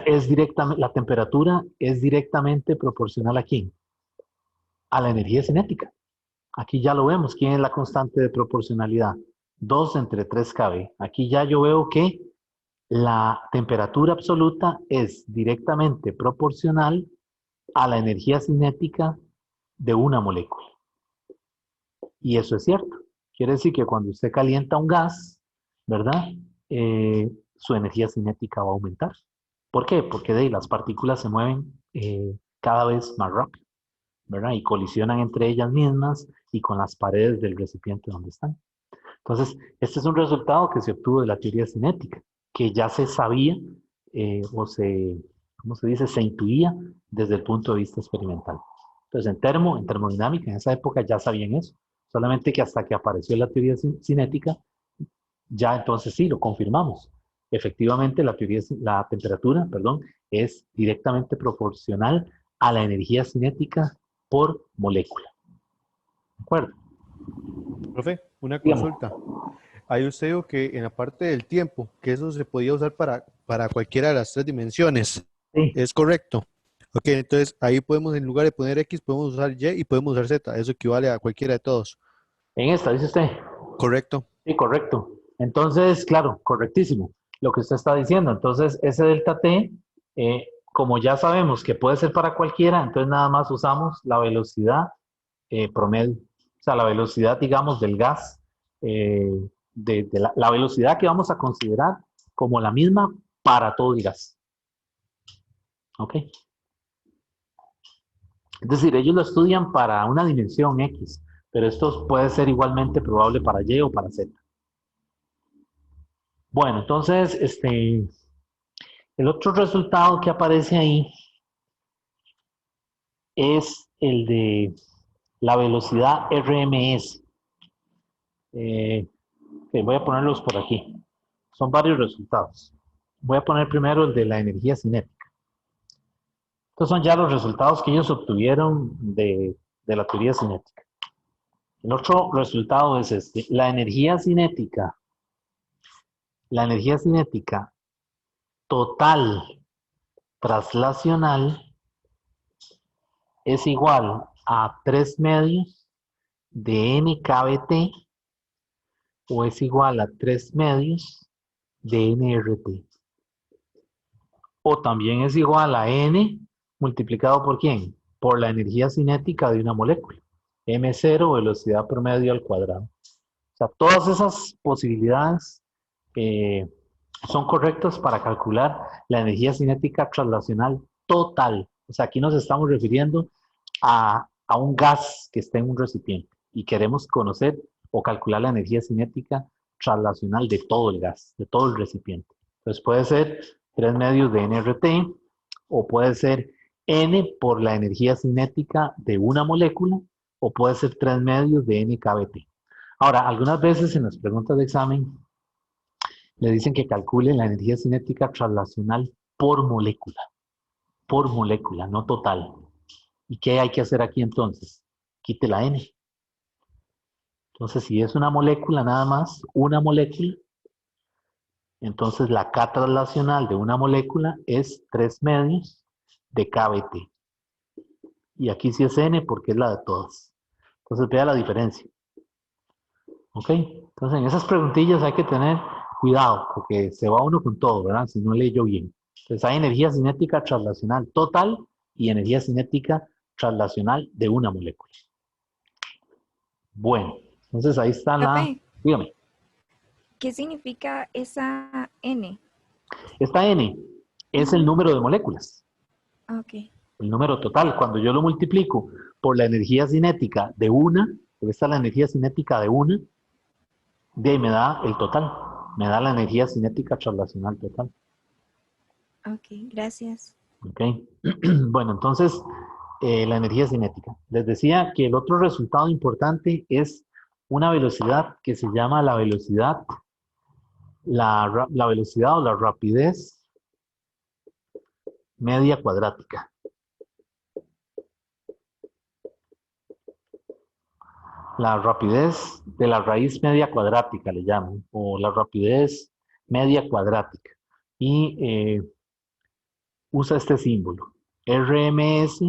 es directamente, la temperatura es directamente proporcional a ¿quién? A la energía cinética. Aquí ya lo vemos. ¿Quién es la constante de proporcionalidad? 2 entre 3 kb. Aquí ya yo veo que la temperatura absoluta es directamente proporcional a la energía cinética de una molécula. Y eso es cierto. Quiere decir que cuando usted calienta un gas, ¿verdad? Su energía cinética va a aumentar. ¿Por qué? Porque las partículas se mueven cada vez más rápido, ¿verdad? Y colisionan entre ellas mismas y con las paredes del recipiente donde están. Entonces, este es un resultado que se obtuvo de la teoría cinética, que ya se sabía ¿cómo se dice? Se intuía desde el punto de vista experimental. Entonces, en termodinámica, en esa época ya sabían eso. Solamente que hasta que apareció la teoría cinética, ya entonces sí, lo confirmamos. Efectivamente, la temperatura, perdón, es directamente proporcional a la energía cinética por molécula. ¿De acuerdo?
Profe, una
Dígame.
consulta. Ahí usted dijo que en la parte del tiempo, que eso se podía usar para cualquiera de las tres dimensiones.
Sí.
¿Es correcto? Ok, entonces ahí podemos, en lugar de poner X, podemos usar Y y podemos usar Z. Eso equivale a cualquiera de todos.
En esta, dice usted.
¿Correcto?
Sí, correcto. Entonces, claro, correctísimo lo que usted está diciendo. Entonces, ese delta T, como ya sabemos que puede ser para cualquiera, entonces nada más usamos la velocidad promedio. O sea, la velocidad, digamos, del gas, la velocidad que vamos a considerar como la misma para todo el gas. ¿Ok? Es decir, ellos lo estudian para una dimensión X, pero esto puede ser igualmente probable para Y o para Z. Bueno, entonces, el otro resultado que aparece ahí es el de la velocidad RMS. Voy a ponerlos por aquí. Son varios resultados. Voy a poner primero el de la energía cinética. Estos son ya los resultados que ellos obtuvieron de la teoría cinética. El otro resultado es este. La energía cinética total traslacional es igual a 3 medios de n kBt o es igual a 3 medios de nRT. O también es igual a n multiplicado por ¿quién? Por la energía cinética de una molécula. m0, velocidad promedio al cuadrado. O sea, todas esas posibilidades son correctas para calcular la energía cinética traslacional total. O sea, aquí nos estamos refiriendo a un gas que está en un recipiente y queremos conocer o calcular la energía cinética traslacional de todo el gas, de todo el recipiente. Entonces puede ser 3 medios de nRT o puede ser n por la energía cinética de una molécula o puede ser 3 medios de n kBt. Ahora, algunas veces en las preguntas de examen le dicen que calcule la energía cinética traslacional por molécula, no total. ¿Y qué hay que hacer aquí entonces? Quite la n. Entonces, si es una molécula nada más, una molécula, entonces la K traslacional de una molécula es 3 medios de kBt. Y aquí sí es n porque es la de todas. Entonces, vea la diferencia. ¿Ok? Entonces, en esas preguntillas hay que tener cuidado, porque se va uno con todo, ¿verdad? Si no leyó bien. Entonces, hay energía cinética traslacional total y energía cinética traslacional de una molécula. Bueno, entonces ahí está
Profe,
dígame.
¿qué significa esa N?
Esta N es el número de moléculas,
Ok,
el número total. Cuando yo lo multiplico por la energía cinética de una, porque esta es la energía cinética de una, de ahí me da el total, me da la energía cinética traslacional total.
ok, gracias.
¿Ok? Bueno, entonces, la energía cinética. Les decía que el otro resultado importante es una velocidad que se llama la velocidad, la velocidad o la rapidez media cuadrática. La rapidez de la raíz media cuadrática le llaman, o la rapidez media cuadrática. Y usa este símbolo. RMS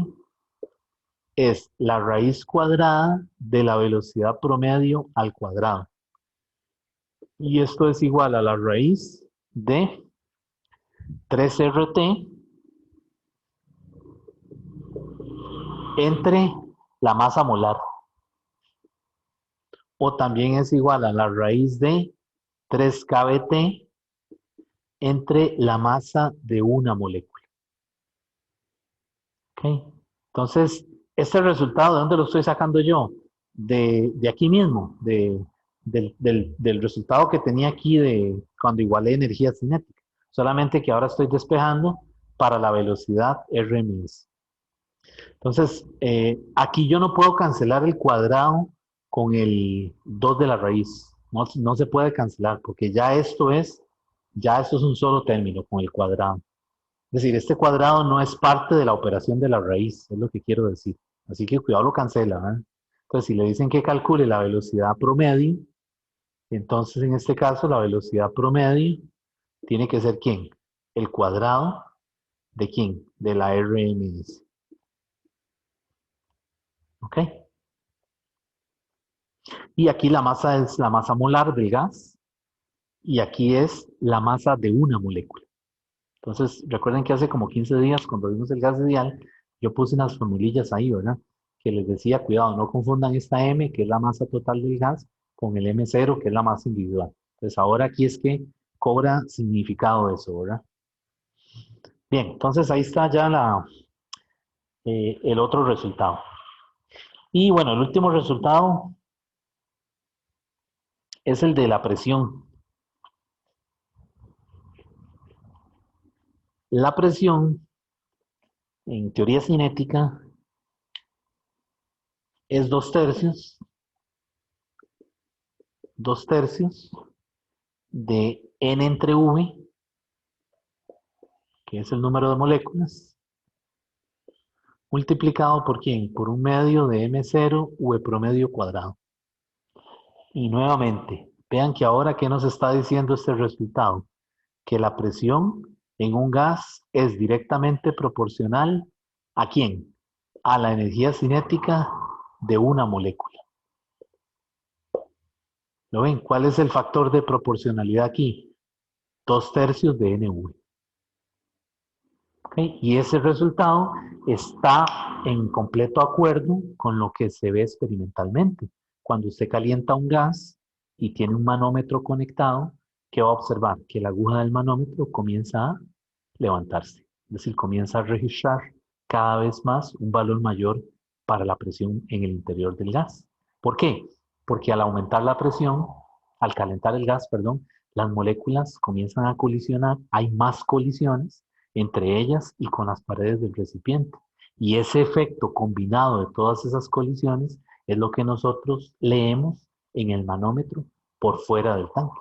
es la raíz cuadrada de la velocidad promedio al cuadrado. Y esto es igual a la raíz de 3RT entre la masa molar. O también es igual a la raíz de 3KBT entre la masa de una molécula. ¿Ok? Entonces, este resultado, ¿de dónde lo estoy sacando yo? De aquí mismo, del resultado que tenía aquí de cuando igualé energía cinética. Solamente que ahora estoy despejando para la velocidad RMS. Entonces, aquí yo no puedo cancelar el cuadrado con el 2 de la raíz. No, no se puede cancelar porque ya esto es un solo término con el cuadrado. Es decir, este cuadrado no es parte de la operación de la raíz, es lo que quiero decir. Así que cuidado, lo cancela, ¿eh? Entonces, si le dicen que calcule la velocidad promedio, entonces en este caso la velocidad promedio tiene que ser ¿quién? El cuadrado de ¿quién? De la RMS. ¿Ok? Y aquí la masa es la masa molar del gas y aquí es la masa de una molécula. Entonces, recuerden que hace como 15 días, cuando vimos el gas ideal, yo puse unas formulillas ahí, ¿verdad? Que les decía, cuidado, no confundan esta M, que es la masa total del gas, con el M0, que es la masa individual. Entonces, ahora aquí es que cobra significado eso, ¿verdad? Bien, entonces ahí está ya el otro resultado. Y bueno, el último resultado es el de la presión. La presión, en teoría cinética, es 2 tercios de N entre V, que es el número de moléculas, multiplicado por ¿quién? Por un medio de M0 V promedio cuadrado. Y nuevamente, vean que ahora, ¿qué nos está diciendo este resultado? Que la presión en un gas es directamente proporcional ¿a quién? A la energía cinética de una molécula. ¿Lo ven? ¿Cuál es el factor de proporcionalidad aquí? 2 tercios de NV. ¿Okay? Y ese resultado está en completo acuerdo con lo que se ve experimentalmente. Cuando usted calienta un gas y tiene un manómetro conectado, ¿qué va a observar? Que la aguja del manómetro comienza a levantarse. Es decir, comienza a registrar cada vez más un valor mayor para la presión en el interior del gas. ¿Por qué? Porque al aumentar la presión, al calentar el gas, perdón, las moléculas comienzan a colisionar, hay más colisiones entre ellas y con las paredes del recipiente. Y ese efecto combinado de todas esas colisiones es lo que nosotros leemos en el manómetro por fuera del tanque.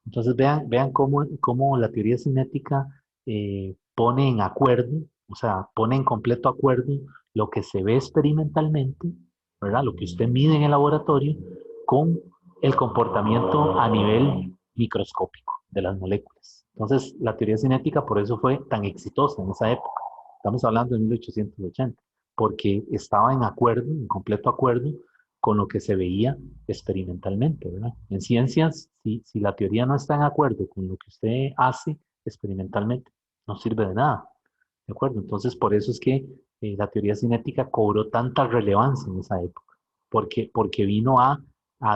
Entonces vean cómo la teoría cinética pone en acuerdo, o sea, pone en completo acuerdo lo que se ve experimentalmente, ¿verdad? Lo que usted mide en el laboratorio con el comportamiento a nivel microscópico de las moléculas. Entonces, la teoría cinética por eso fue tan exitosa en esa época. Estamos hablando de 1880, porque estaba en acuerdo, en completo acuerdo con lo que se veía experimentalmente, ¿verdad? En ciencias, si la teoría no está en acuerdo con lo que usted hace experimentalmente, no sirve de nada, ¿de acuerdo? Entonces, por eso es que la teoría cinética cobró tanta relevancia en esa época, porque vino a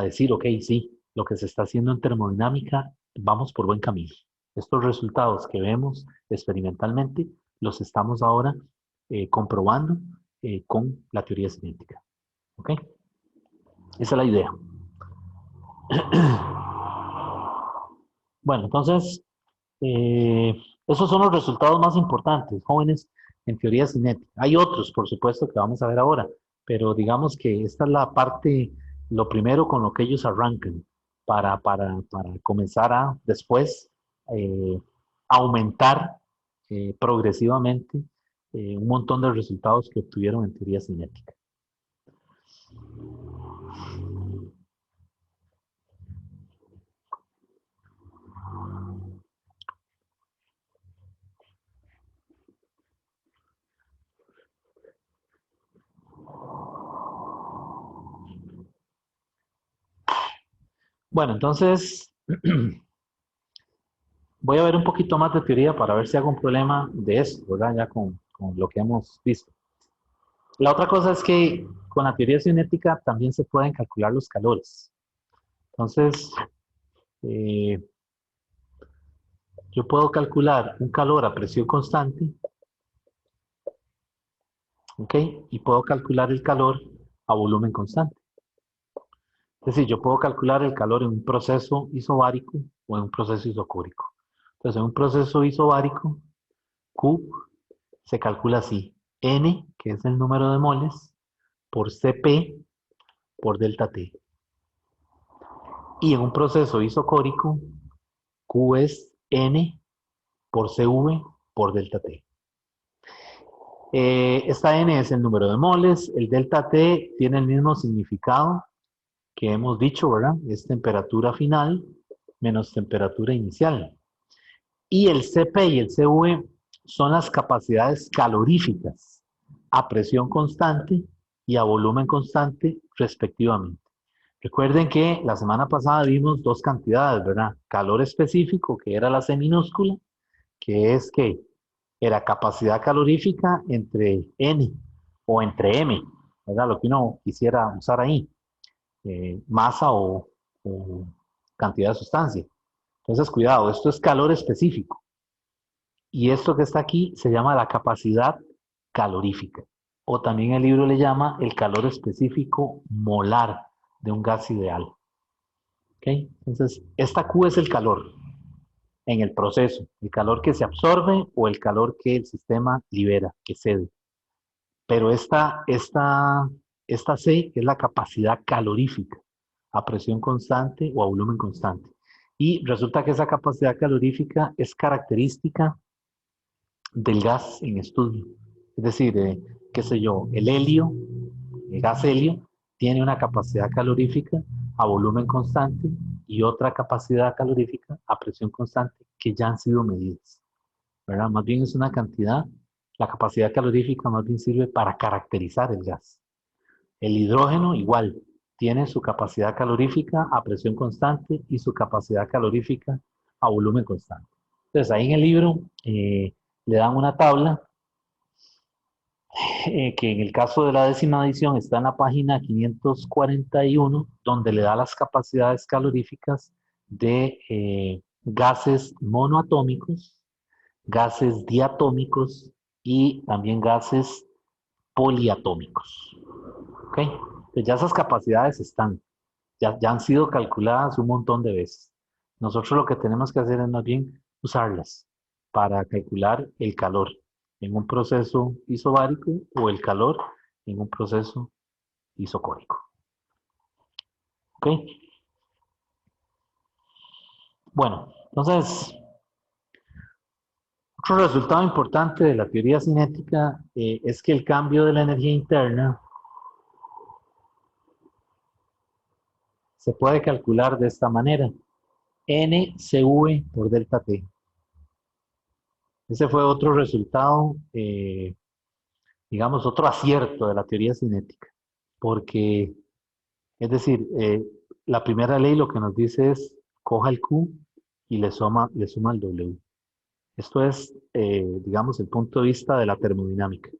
decir, ok, sí, lo que se está haciendo en termodinámica, vamos por buen camino. Estos resultados que vemos experimentalmente, los estamos ahora comprobando con la teoría cinética, ¿ok? Esa es la idea. Bueno, entonces, esos son los resultados más importantes, jóvenes, en teoría cinética. Hay otros, por supuesto, que vamos a ver ahora, pero digamos que esta es la parte, lo primero con lo que ellos arrancan para comenzar a después eh, aumentar progresivamente un montón de resultados que obtuvieron en teoría cinética. Bueno, entonces, Voy a ver un poquito más de teoría para ver si hago un problema de esto, ¿verdad? Ya con lo que hemos visto. La otra cosa es que con la teoría cinética también se pueden calcular los calores. Entonces, eh, yo puedo calcular un calor a presión constante, ¿ok? Y puedo calcular el calor a volumen constante. Es decir, yo puedo calcular el calor en un proceso isobárico o en un proceso isocúrico. Entonces, en un proceso isobárico, Q se calcula así: N, que es el número de moles, por Cp por delta T. Y en un proceso isocórico, Q es N por Cv por delta T. Esta N es el número de moles, el delta T tiene el mismo significado que hemos dicho, ¿verdad? Es temperatura final menos temperatura inicial. Y el Cp y el Cv son las capacidades caloríficas a presión constante y a volumen constante respectivamente. Recuerden que la semana pasada vimos dos cantidades, ¿verdad? Calor específico, que era la C minúscula, que es que era capacidad calorífica entre N o entre M, ¿verdad? Lo que uno quisiera usar ahí, masa o cantidad de sustancia. Entonces, cuidado, esto es calor específico. Y esto que está aquí se llama la capacidad calorífica. O también el libro le llama el calor específico molar de un gas ideal. ¿Ok? Entonces, esta Q es el calor en el proceso, el calor que se absorbe o el calor que el sistema libera, que cede. Pero esta C es la capacidad calorífica a presión constante o a volumen constante. Y resulta que esa capacidad calorífica es característica del gas en estudio. Es decir, qué sé yo, el helio, el gas helio, tiene una capacidad calorífica a volumen constante y otra capacidad calorífica a presión constante que ya han sido medidas, ¿verdad? Más bien es una cantidad, la capacidad calorífica más bien sirve para caracterizar el gas. El hidrógeno igual, tiene su capacidad calorífica a presión constante y su capacidad calorífica a volumen constante. Entonces ahí en el libro le dan una tabla que en el caso de la décima edición está en la página 541, donde le da las capacidades caloríficas de gases monoatómicos, gases diatómicos y también gases poliatómicos. ¿Ok? Entonces ya esas capacidades están, ya han sido calculadas un montón de veces. Nosotros lo que tenemos que hacer es más bien usarlas para calcular el calor en un proceso isobárico o el calor en un proceso isocórico. ¿Ok? Bueno, entonces, otro resultado importante de la teoría cinética es que el cambio de la energía interna se puede calcular de esta manera: NCV por delta T. Ese fue otro resultado, digamos, otro acierto de la teoría cinética, porque, es decir, la primera ley lo que nos dice es, coja el Q y le suma el W. Esto es, digamos, el punto de vista de la termodinámica.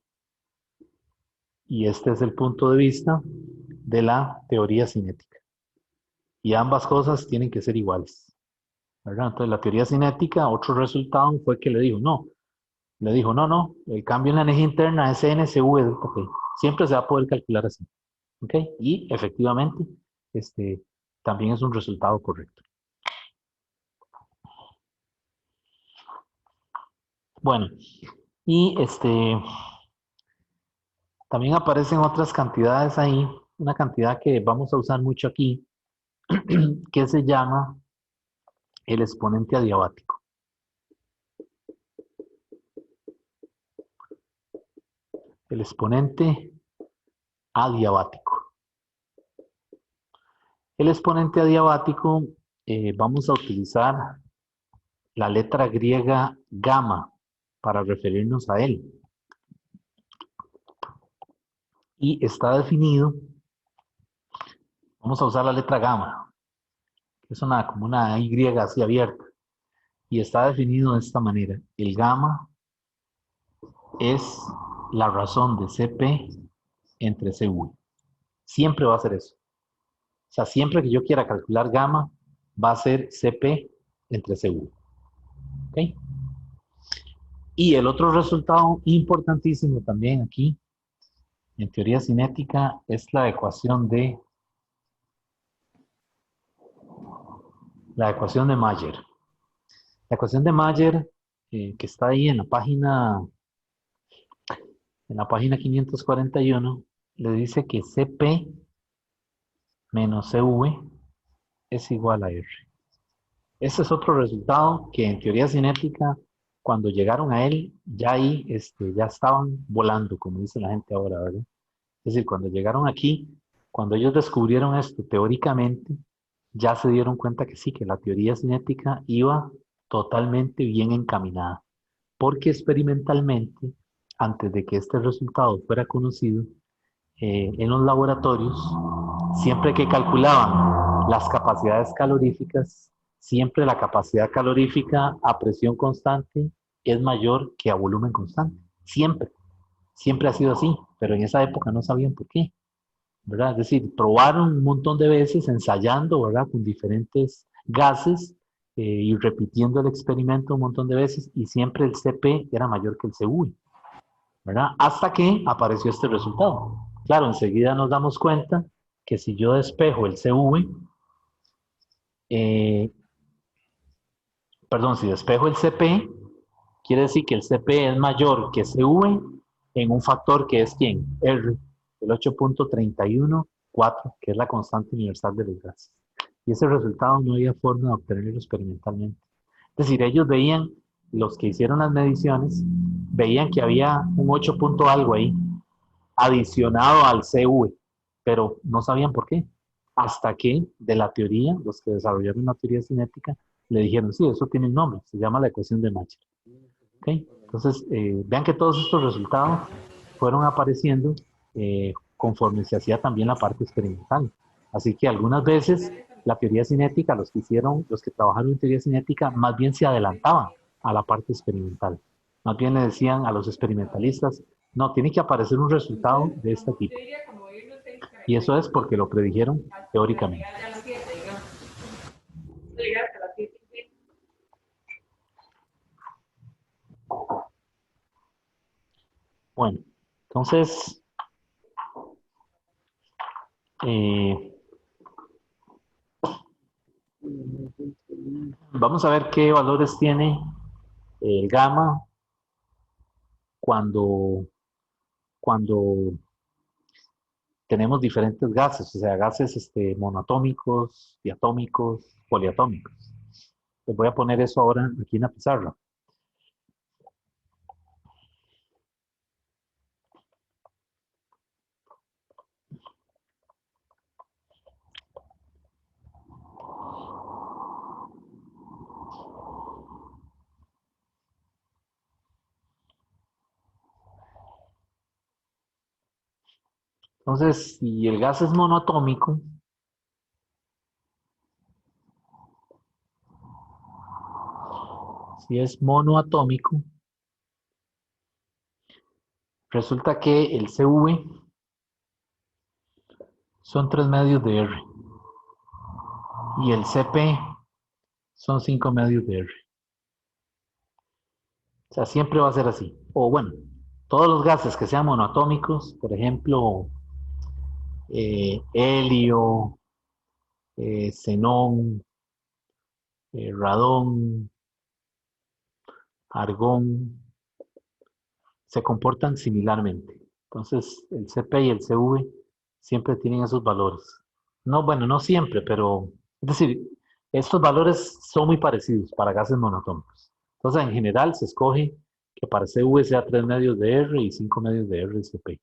Y este es el punto de vista de la teoría cinética. Y ambas cosas tienen que ser iguales, ¿verdad? Entonces, la teoría cinética, otro resultado fue que le dijo, no, el cambio en la energía interna es NCV delta T. Siempre se va a poder calcular así. ¿Ok? Y efectivamente, también es un resultado correcto. Bueno, y también aparecen otras cantidades ahí, una cantidad que vamos a usar mucho aquí, que se llama el exponente adiabático. El exponente adiabático. El exponente adiabático, vamos a utilizar la letra griega gamma para referirnos a él. Y está definido, vamos a usar la letra gamma, que es como una Y así abierta, y está definido de esta manera. El gamma es la razón de CP entre CV. Siempre va a ser eso. O sea, siempre que yo quiera calcular gamma, va a ser CP entre CV. ¿Ok? Y el otro resultado importantísimo también aquí, en teoría cinética, es la ecuación de Mayer. La ecuación de Mayer, que está ahí en la página 541, le dice que CP menos CV es igual a R. Ese es otro resultado que en teoría cinética, cuando llegaron a él, ya ahí ya estaban volando, como dice la gente ahora, ¿verdad? Es decir, cuando llegaron aquí, cuando ellos descubrieron esto teóricamente, ya se dieron cuenta que sí, que la teoría cinética iba totalmente bien encaminada, porque experimentalmente, antes de que este resultado fuera conocido, en los laboratorios, siempre que calculaban las capacidades caloríficas, siempre la capacidad calorífica a presión constante es mayor que a volumen constante. Siempre. Siempre ha sido así, pero en esa época no sabían por qué, ¿verdad? Es decir, probaron un montón de veces ensayando, ¿verdad? Con diferentes gases y repitiendo el experimento un montón de veces y siempre el CP era mayor que el CV, ¿verdad? Hasta que apareció este resultado. Claro, enseguida nos damos cuenta que si yo despejo el CV, perdón, si despejo el CP, quiere decir que el CP es mayor que CV en un factor que es ¿quién? R, el 8.314, que es la constante universal de los gases. Y ese resultado no había forma de obtenerlo experimentalmente. Es decir, ellos veían, los que hicieron las mediciones, veían que había un 8 punto algo ahí, adicionado al CV, pero no sabían por qué. Hasta que de la teoría, los que desarrollaron la teoría cinética, le dijeron, sí, eso tiene un nombre, se llama la ecuación de Mayer. ¿Okay? Entonces, vean que todos estos resultados fueron apareciendo conforme se hacía también la parte experimental. Así que algunas veces la teoría cinética, los que trabajaron en teoría cinética, más bien se adelantaban a la parte experimental. Más bien le decían a los experimentalistas, no, tiene que aparecer un resultado de este tipo. Y eso es porque lo predijeron teóricamente. Bueno, entonces, vamos a ver qué valores tiene el gamma cuando tenemos diferentes gases, o sea, gases monoatómicos, diatómicos, poliatómicos. Les voy a poner eso ahora aquí en la pizarra. Entonces, si el gas es monoatómico, resulta que el CV son 3 medios de R y el CP son 5 medios de R. O sea, siempre va a ser así. O bueno, todos los gases que sean monoatómicos, por ejemplo, helio, xenón, radón, argón, se comportan similarmente. Entonces, el CP y el CV siempre tienen esos valores. No, bueno, no siempre, pero, es decir, estos valores son muy parecidos para gases monoatómicos. Entonces, en general, se escoge que para CV sea 3 medios de R y 5 medios de R y CP.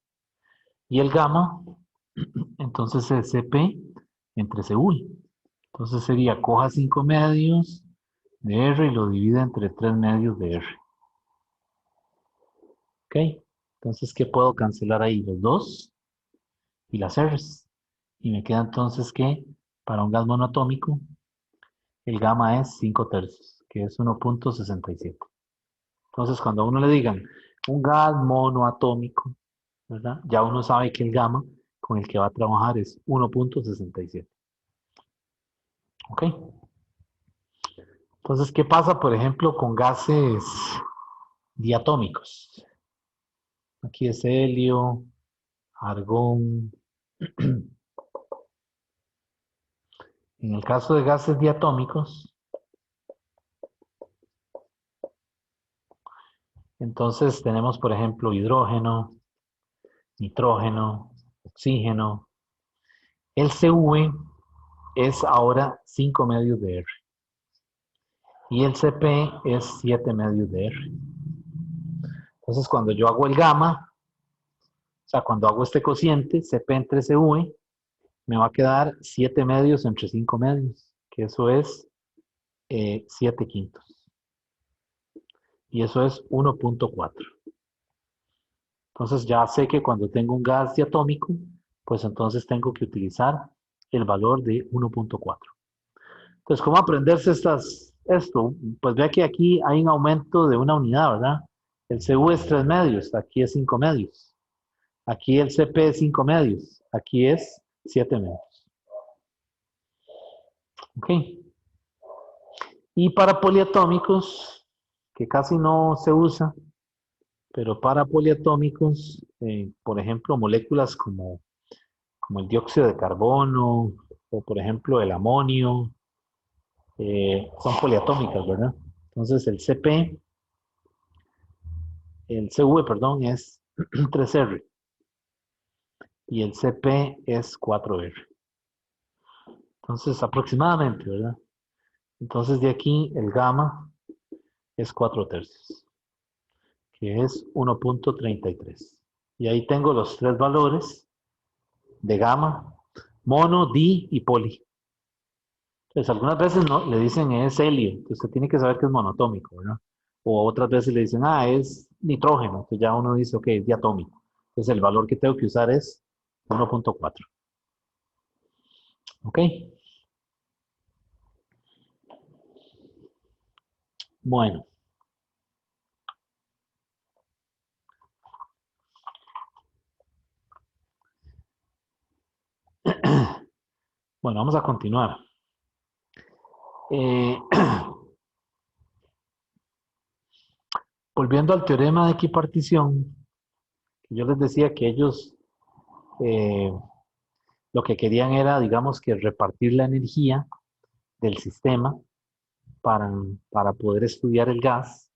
Y el gamma, entonces es CP entre CV. Entonces sería coja 5 medios de R y lo divide entre 3 medios de R. ¿Ok? Entonces, ¿qué puedo cancelar ahí? Los 2 y las R's. Y me queda entonces que para un gas monoatómico, el gamma es 5/3, que es 1.67. Entonces, cuando a uno le digan un gas monoatómico, ¿verdad? Ya uno sabe que el gamma con el que va a trabajar es 1.67. ¿Ok? Entonces, ¿qué pasa, por ejemplo, con gases diatómicos? Aquí es helio, argón. En el caso de gases diatómicos, entonces tenemos, por ejemplo, hidrógeno, nitrógeno, oxígeno. El CV es ahora 5 medios de R. Y el CP es 7 medios de R. Entonces, cuando yo hago el gamma, o sea, cuando hago este cociente, CP entre CV, me va a quedar 7 medios entre 5 medios, que eso es 7 quintos. Y eso es 1.4. Entonces ya sé que cuando tengo un gas diatómico, pues entonces tengo que utilizar el valor de 1.4. Entonces, ¿cómo aprenderse esto? Pues vea que aquí hay un aumento de una unidad, ¿verdad? El CU es 3 medios, aquí es 5 medios. Aquí el CP es 5 medios, aquí es 7 medios. ¿Ok? Y para poliatómicos, que casi no se usa, pero para poliatómicos, por ejemplo, moléculas como el dióxido de carbono, o por ejemplo el amonio, son poliatómicas, ¿verdad? Entonces el CV, perdón, es 3R y el CP es 4R. Entonces, aproximadamente, ¿verdad? Entonces, de aquí el gamma es 4/3, que es 1.33. Y ahí tengo los tres valores de gamma, mono, di y poli. Entonces, algunas veces no, le dicen es helio, entonces usted tiene que saber que es monoatómico, ¿verdad? O otras veces le dicen, es nitrógeno, entonces ya uno dice, ok, es diatómico. Entonces, el valor que tengo que usar es 1.4. ¿Ok? Bueno. Bueno, vamos a continuar. Eh, volviendo al teorema de equipartición, yo les decía que ellos eh, lo que querían era, digamos, que repartir la energía del sistema para, para poder estudiar el gas.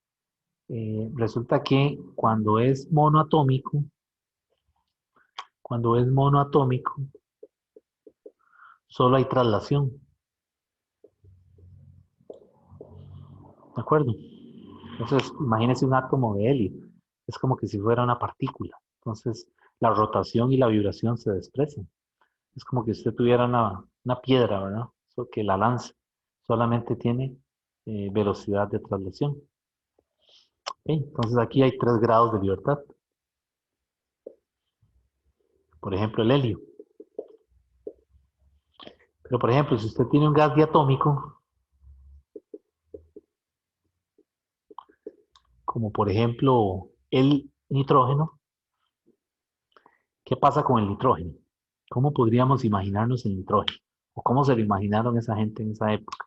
Resulta que cuando es monoatómico, solo hay traslación. ¿De acuerdo? Entonces, imagínense un átomo de helio. Es como que si fuera una partícula. Entonces, la rotación y la vibración se desprecian. Es como que usted tuviera una piedra, ¿verdad? Que la lance. Solamente tiene velocidad de traslación. ¿Okay? Entonces, aquí hay 3 grados de libertad. Por ejemplo, el helio. Pero, por ejemplo, si usted tiene un gas diatómico, como por ejemplo el nitrógeno, ¿qué pasa con el nitrógeno? ¿Cómo podríamos imaginarnos el nitrógeno? ¿O cómo se lo imaginaron esa gente en esa época?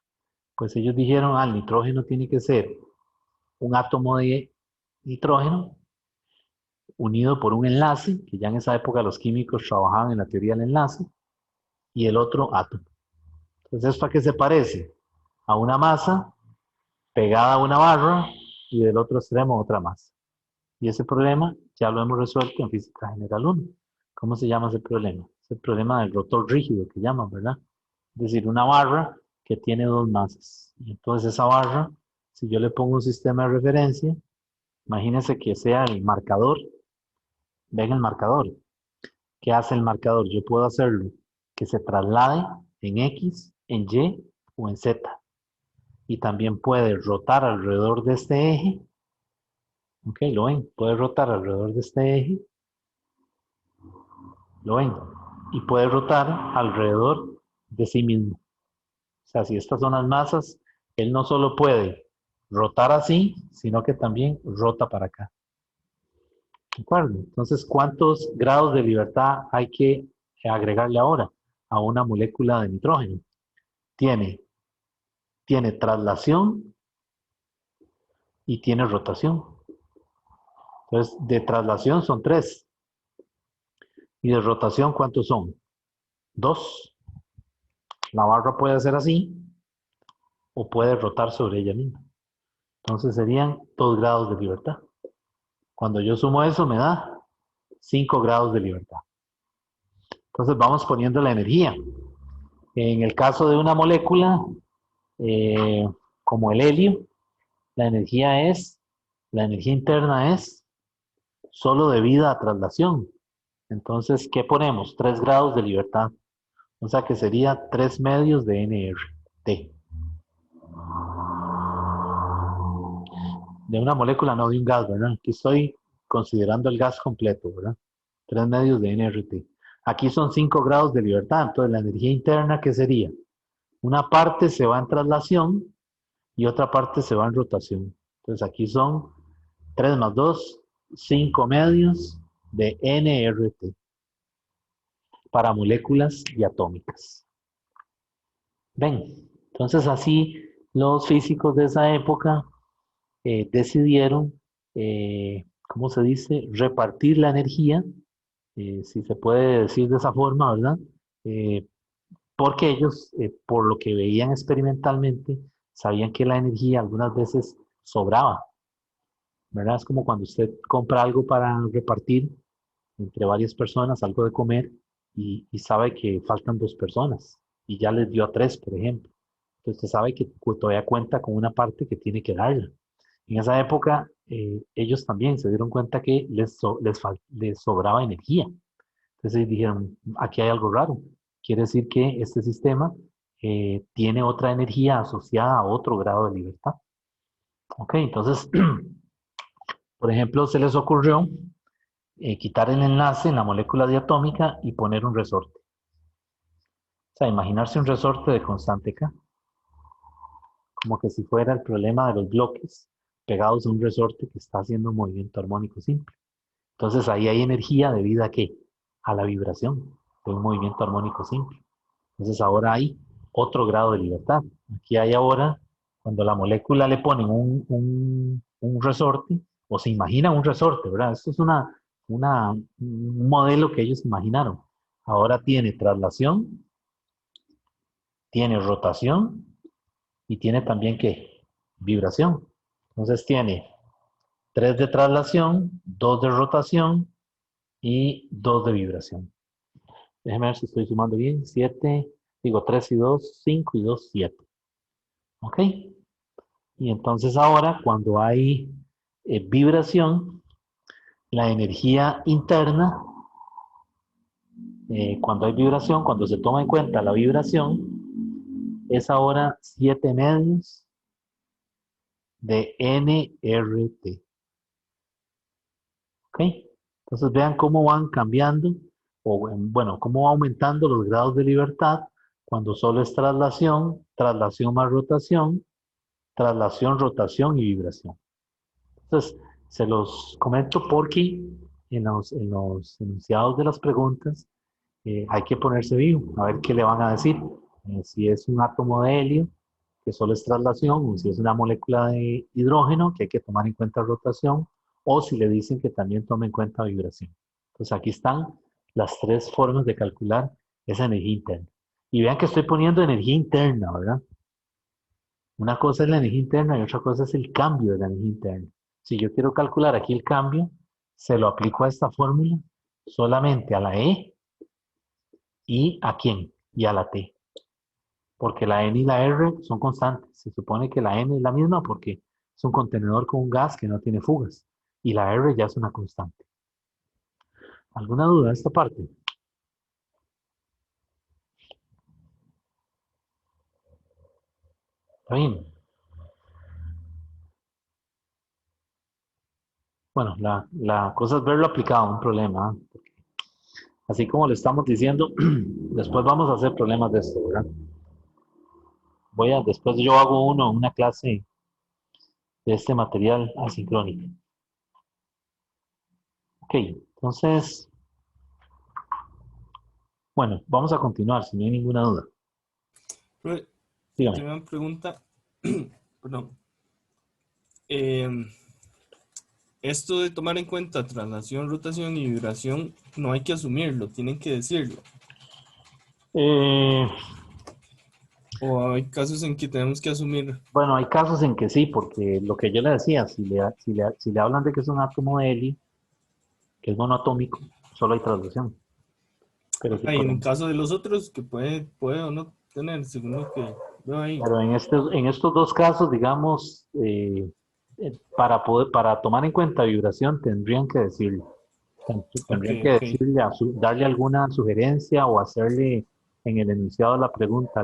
Pues ellos dijeron, el nitrógeno tiene que ser un átomo de nitrógeno unido por un enlace, que ya en esa época los químicos trabajaban en la teoría del enlace, y el otro átomo. Entonces, ¿esto a qué se parece? A una masa pegada a una barra y del otro extremo otra masa. Y ese problema ya lo hemos resuelto en Física General 1. ¿Cómo se llama ese problema? Es el problema del rotor rígido que llaman, ¿verdad? Es decir, una barra que tiene 2 masas. Y entonces esa barra, si yo le pongo un sistema de referencia, imagínense que sea el marcador. Ven el marcador. ¿Qué hace el marcador? Yo puedo hacerlo que se traslade en X, en Y o en Z. Y también puede rotar alrededor de este eje. Ok, lo ven. Puede rotar alrededor de este eje. Lo ven. Y puede rotar alrededor de sí mismo. O sea, si estas son las masas, él no solo puede rotar así, sino que también rota para acá. ¿De acuerdo? Entonces, ¿cuántos grados de libertad hay que agregarle ahora a una molécula de nitrógeno? Tiene traslación y tiene rotación. Entonces, de traslación son 3. Y de rotación, ¿cuántos son? 2. La barra puede ser así o puede rotar sobre ella misma. Entonces serían 2 grados de libertad. Cuando yo sumo eso me da 5 grados de libertad. Entonces vamos poniendo la energía. En el caso de una molécula, como el helio, la energía interna es solo debida a traslación. Entonces, ¿qué ponemos? 3 grados de libertad. O sea que sería 3 medios de nRT. De una molécula, no de un gas, ¿verdad? Aquí estoy considerando el gas completo, ¿verdad? 3 medios de nRT. Aquí son 5 grados de libertad. Entonces, la energía interna, ¿qué sería? Una parte se va en traslación y otra parte se va en rotación. Entonces, aquí son 3 más 2, 5 medios de nRT para moléculas diatómicas. Ven, entonces así los físicos de esa época decidieron, ¿cómo se dice? Repartir la energía, si se puede decir de esa forma, ¿verdad? Porque ellos, por lo que veían experimentalmente, sabían que la energía algunas veces sobraba, ¿verdad? Es como cuando usted compra algo para repartir entre varias personas, algo de comer, y sabe que faltan 2 personas, y ya les dio a 3, por ejemplo. Entonces usted sabe que todavía cuenta con una parte que tiene que darle. En esa época, ellos también se dieron cuenta que les sobraba energía. Entonces dijeron, aquí hay algo raro. Quiere decir que este sistema tiene otra energía asociada a otro grado de libertad. Ok, entonces, por ejemplo, se les ocurrió quitar el enlace en la molécula diatómica y poner un resorte. O sea, imaginarse un resorte de constante K, como que si fuera el problema de los bloques pegados a un resorte que está haciendo un movimiento armónico simple. Entonces ahí hay energía debida a ¿qué? A la vibración de un movimiento armónico simple. Entonces ahora hay otro grado de libertad. Aquí hay ahora, cuando la molécula le ponen un resorte, o se imagina un resorte, ¿verdad? Esto es un modelo que ellos imaginaron. Ahora tiene traslación, tiene rotación y tiene también ¿qué? Vibración. Entonces tiene 3 de traslación, 2 de rotación y 2 de vibración. Déjenme ver si estoy sumando bien. 7, digo 3 y 2, 5 y 2, 7. ¿Ok? Y entonces ahora cuando hay vibración, la energía interna, cuando hay vibración, cuando se toma en cuenta la vibración, es ahora 7 medios de nRT. ¿Ok? Entonces vean cómo van cambiando, o bueno, cómo va aumentando los grados de libertad cuando solo es traslación, traslación más rotación, traslación, rotación y vibración. Entonces, se los comento porque en los enunciados de las preguntas hay que ponerse vivo, a ver qué le van a decir. Si es un átomo de helio, que solo es traslación, o si es una molécula de hidrógeno, que hay que tomar en cuenta rotación, o si le dicen que también tome en cuenta vibración. Entonces aquí están las 3 formas de calcular esa energía interna. Y vean que estoy poniendo energía interna, ¿verdad? Una cosa es la energía interna y otra cosa es el cambio de la energía interna. Si yo quiero calcular aquí el cambio, se lo aplico a esta fórmula solamente a la E y ¿a quién? Y a la T. Porque la N y la R son constantes. Se supone que la N es la misma porque es un contenedor con un gas que no tiene fugas. Y la R ya es una constante. ¿Alguna duda de esta parte? ¿Está bien? Bueno, la cosa es verlo aplicado a un problema. Así como le estamos diciendo, después vamos a hacer problemas de esto, ¿verdad? Después yo hago una clase de este material asincrónico. Ok, entonces, bueno, vamos a continuar si no hay ninguna duda.
Profe,
Dígame.
tengo una pregunta. Perdón. Esto de tomar en cuenta traslación, rotación y vibración, no hay que asumirlo, tienen que decirlo.
Eh,
O hay casos en que tenemos que asumir.
bueno, hay casos en que sí, porque lo que yo le decía, si le hablan de que es un átomo de helio, que es monoatómico, solo hay traslación. Pero, si
Hay
por
en el
ejemplo,
caso de los otros, que puede o no tener, según lo que veo ahí.
pero en estos dos casos, digamos, para tomar en cuenta vibración, tendrían que decirlo.
Ok,
Tendrían que
ok.
decirle, darle alguna sugerencia o hacerle en el enunciado de la pregunta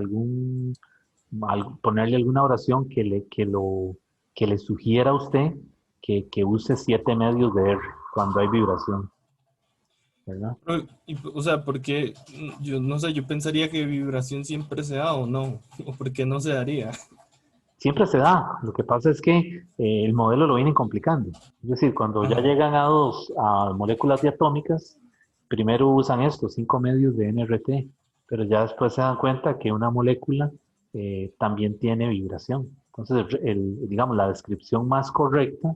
ponerle alguna oración que le sugiera a usted que use 7 medios de R cuando hay vibración, ¿verdad?
O sea, porque yo no sé, yo pensaría que vibración siempre se da o no, o porque no se daría.
Siempre se da. Lo que pasa es que el modelo lo vienen complicando. Es decir, cuando ya
Ajá.
llegan a moléculas diatómicas, primero usan estos 5 medios de NRT, pero ya después se dan cuenta que una molécula también tiene vibración. Entonces, digamos, la descripción más correcta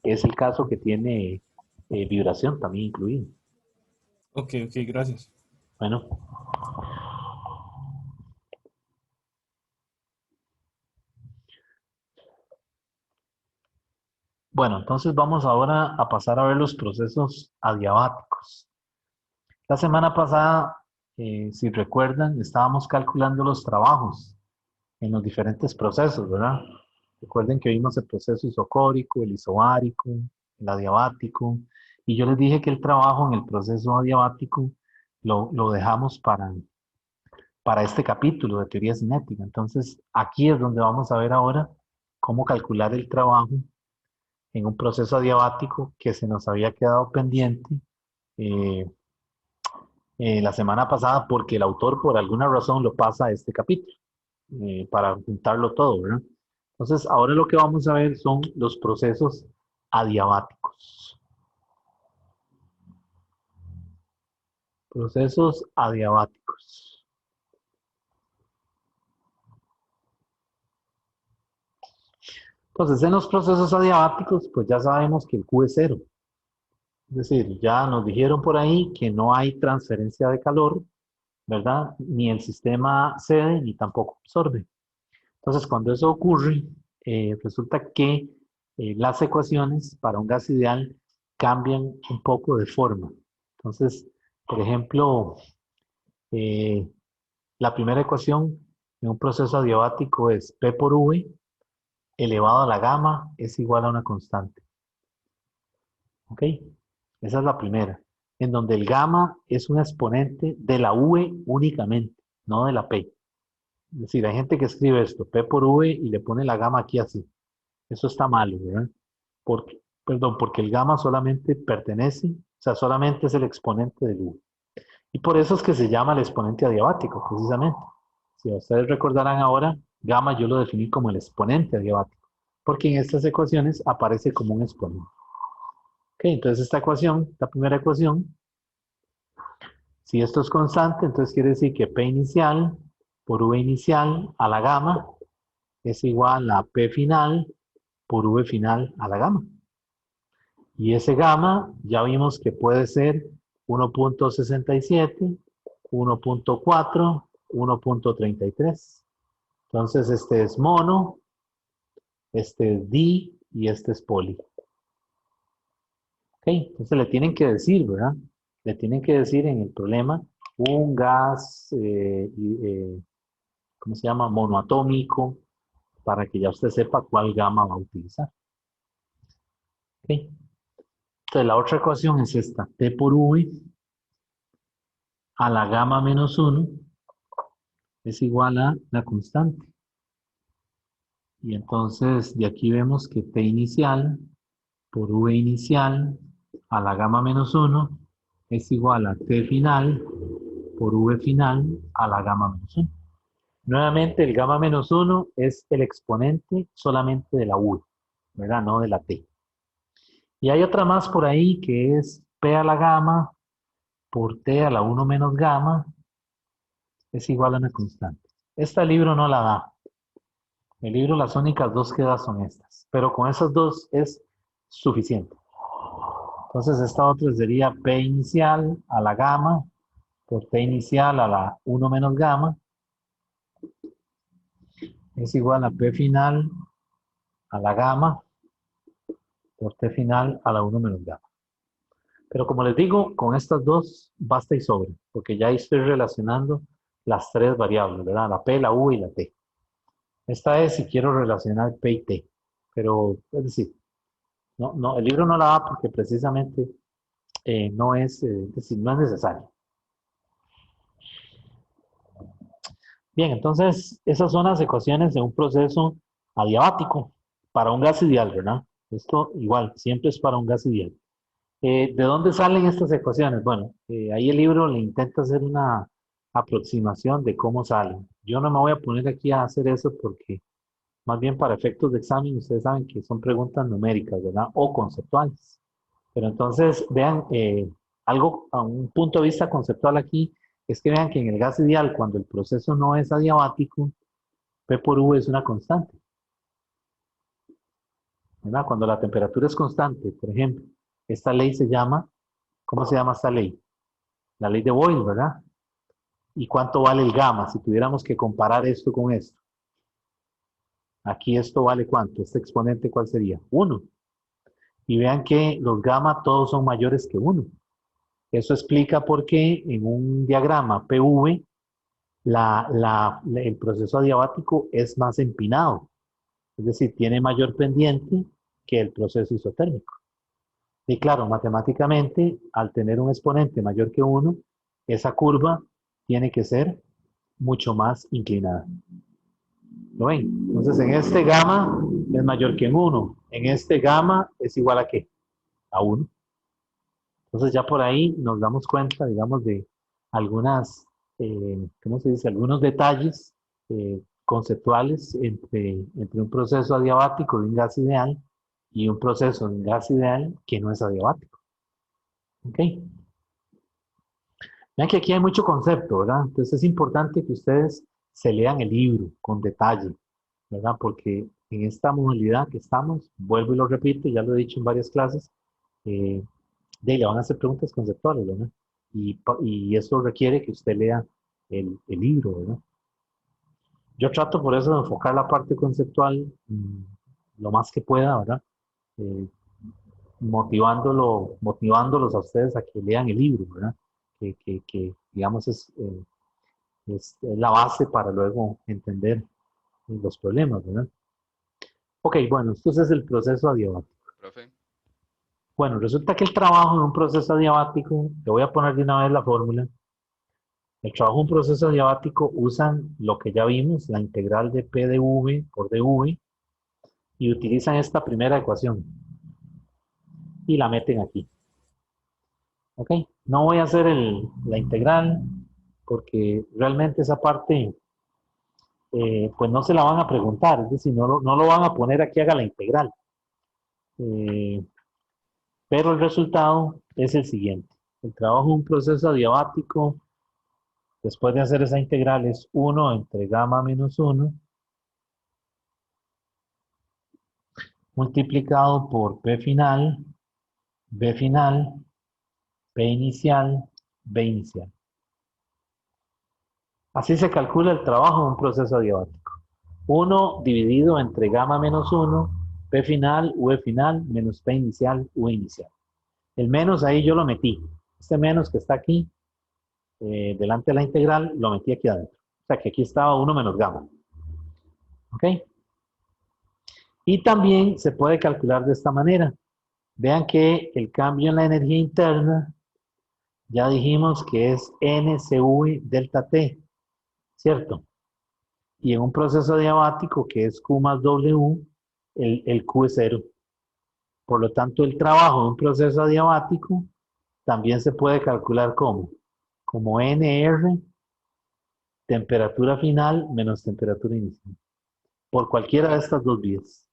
es el caso que tiene vibración también incluida.
Ok, ok, gracias.
Bueno, bueno, entonces vamos ahora a pasar a ver los procesos adiabáticos. La semana pasada, si recuerdan, estábamos calculando los trabajos en los diferentes procesos, ¿verdad? Recuerden que vimos el proceso isocórico, el isobárico, el adiabático, y yo les dije que el trabajo en el proceso adiabático lo dejamos para este capítulo de teoría cinética. Entonces, aquí es donde vamos a ver ahora cómo calcular el trabajo en un proceso adiabático que se nos había quedado pendiente eh, la semana pasada porque el autor por alguna razón lo pasa a este capítulo para juntarlo todo, ¿verdad? Entonces, ahora lo que vamos a ver son los procesos adiabáticos. Procesos adiabáticos. Entonces, en los procesos adiabáticos, pues ya sabemos que el Q es cero. Es decir, ya nos dijeron por ahí que no hay transferencia de calor, ¿verdad? Ni el sistema cede ni tampoco absorbe. Entonces, cuando eso ocurre, resulta que las ecuaciones para un gas ideal cambian un poco de forma. Entonces, por ejemplo, eh, la primera ecuación en un proceso adiabático es P por V elevado a la gamma es igual a una constante. ¿Ok? Esa es la primera. En donde el gamma es un exponente de la V únicamente, no de la P. Es decir, hay gente que escribe esto, P por V, y le pone la gamma aquí así. Eso está malo, ¿verdad? Porque el gamma solamente pertenece, o sea, solamente es el exponente del U. Y por eso es que se llama el exponente adiabático, precisamente. Si ustedes recordarán ahora, gamma yo lo definí como el exponente adiabático, porque en estas ecuaciones aparece como un exponente. Ok, entonces esta ecuación, la primera ecuación, si esto es constante, entonces quiere decir que P inicial por V inicial a la gamma es igual a P final por V final a la gamma. Y ese gamma ya vimos que puede ser 1.67, 1.4, 1.33. Entonces este es mono, este es di y este es poli. Ok, entonces le tienen que decir, ¿verdad? Le tienen que decir en el problema un gas, ¿cómo se llama? Monoatómico, para que ya usted sepa cuál gamma va a utilizar. Ok, entonces la otra ecuación es esta, T por V a la gamma menos 1 es igual a la constante. Y entonces de aquí vemos que T inicial por V inicial a la gamma menos 1 es igual a T final por V final a la gamma menos 1. Nuevamente, el gamma menos 1 es el exponente solamente de la U, ¿verdad? No de la T. Y hay otra más por ahí que es P a la gamma por T a la 1 menos gamma es igual a una constante. Esta libro no la da. El libro las únicas dos que da son estas. Pero con esas dos es suficiente. Entonces esta otra sería P inicial a la gamma por T inicial a la 1 menos gamma es igual a P final a la gamma por T final a la 1 menos gamma. Pero como les digo, con estas dos basta y sobra, porque ya estoy relacionando las tres variables, ¿verdad? La P, la U y la T. Esta es si quiero relacionar P y T, pero es decir, no, el libro no la da porque precisamente no es decir, no es necesario. Bien, entonces esas son las ecuaciones de un proceso adiabático para un gas ideal, ¿verdad? Esto igual, siempre es para un gas ideal. ¿De dónde salen estas ecuaciones? Bueno, ahí el libro le intenta hacer una aproximación de cómo salen. Yo no me voy a poner aquí a hacer eso porque más bien para efectos de examen ustedes saben que son preguntas numéricas, ¿verdad? O conceptuales. Pero entonces vean, algo a un punto de vista conceptual aquí es que vean que en el gas ideal, cuando el proceso no es adiabático, P por U es una constante, ¿verdad? Cuando la temperatura es constante, por ejemplo, esta ley se llama, ¿cómo se llama esta ley? La ley de Boyle, ¿verdad? ¿Y cuánto vale el gamma? Si tuviéramos que comparar esto con esto. Aquí esto vale ¿cuánto? Este exponente, ¿cuál sería? 1. Y vean que los gamma todos son mayores que 1. Eso explica por qué en un diagrama PV el proceso adiabático es más empinado. Es decir, tiene mayor pendiente que el proceso isotérmico. Y claro, matemáticamente, al tener un exponente mayor que 1, esa curva tiene que ser mucho más inclinada. ¿Lo ven? Entonces, en este gamma es mayor que en 1. En este gamma es igual a ¿qué? A 1. Entonces, ya por ahí nos damos cuenta, digamos, de algunas, ¿cómo se dice? Algunos detalles conceptuales entre un proceso adiabático de un gas ideal y un proceso de un gas ideal que no es adiabático. ¿Ok? Vean que aquí hay mucho concepto, ¿verdad? Entonces es importante que ustedes se lean el libro con detalle, ¿verdad? Porque en esta modalidad que estamos, vuelvo y lo repito, ya lo he dicho en varias clases, le van a hacer preguntas conceptuales, ¿verdad? Y eso requiere que usted lea el libro, ¿verdad? Yo trato por eso de enfocar la parte conceptual lo más que pueda, ¿verdad? Eh, motivándolos a ustedes a que lean el libro, ¿verdad? Que digamos, es la base para luego entender los problemas, ¿verdad? Ok, bueno, entonces el proceso adiabático.
Profe,
Bueno, resulta que el trabajo en un proceso adiabático, le voy a poner de una vez la fórmula. El trabajo en un proceso adiabático usan lo que ya vimos, la integral de P de V por dV, y utilizan esta primera ecuación y la meten aquí. Ok, no voy a hacer la integral porque realmente esa parte pues no se la van a preguntar, es decir, no lo van a poner aquí, haga la integral. Pero el resultado es el siguiente. El trabajo de un proceso adiabático, después de hacer esa integral, es 1 entre gamma menos 1, multiplicado por P final, B final, P inicial, B inicial. Así se calcula el trabajo de un proceso adiabático. 1 dividido entre gamma menos 1, P final, V final, menos P inicial, V inicial. El menos ahí yo lo metí. Este menos que está aquí, delante de la integral, lo metí aquí adentro. O sea que aquí estaba 1 menos gamma. ¿Ok? Y también se puede calcular de esta manera. Vean que el cambio en la energía interna, ya dijimos que es NCV delta T, ¿cierto? Y en un proceso adiabático que es Q más W, el Q es 0. Por lo tanto, el trabajo de un proceso adiabático también se puede calcular como NR temperatura final menos temperatura inicial, por cualquiera de estas dos vías.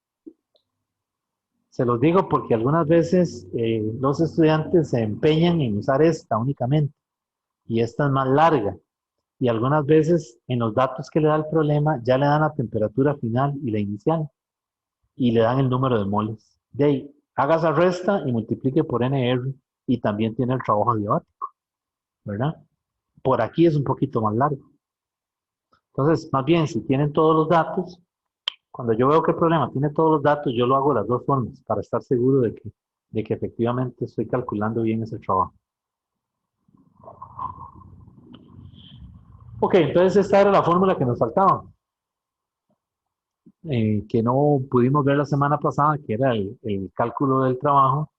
Se los digo porque algunas veces los estudiantes se empeñan en usar esta únicamente y esta es más larga. Y algunas veces en los datos que le da el problema ya le dan la temperatura final y la inicial y le dan el número de moles. De ahí, haga esa resta y multiplique por NR y también tiene el trabajo adiabático, ¿verdad? Por aquí es un poquito más largo. Entonces, más bien, si tienen todos los datos, cuando yo veo que el problema tiene todos los datos, yo lo hago de las dos formas para estar seguro de que efectivamente estoy calculando bien ese trabajo. Ok, entonces esta era la fórmula que nos faltaba, que no pudimos ver la semana pasada, que era el cálculo del trabajo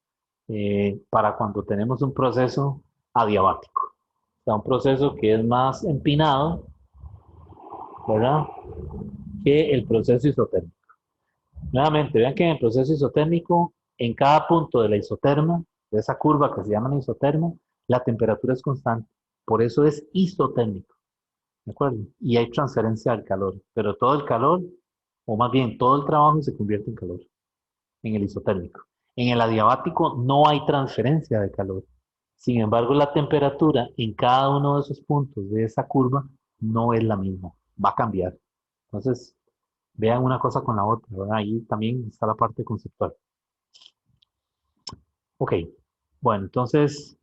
para cuando tenemos un proceso adiabático. O sea, un proceso que es más empinado, ¿verdad? Que el proceso isotérmico. Nuevamente, vean que en el proceso isotérmico, en cada punto de la isoterma, de esa curva que se llama isoterma, la temperatura es constante. Por eso es isotérmico. ¿De acuerdo? Y hay transferencia del calor. Pero todo el calor, o más bien todo el trabajo se convierte en calor, en el isotérmico. En el adiabático no hay transferencia de calor. Sin embargo, la temperatura en cada uno de esos puntos de esa curva no es la misma. Va a cambiar. Entonces, vean una cosa con la otra, ¿verdad? Ahí también está la parte conceptual. Ok, bueno, entonces,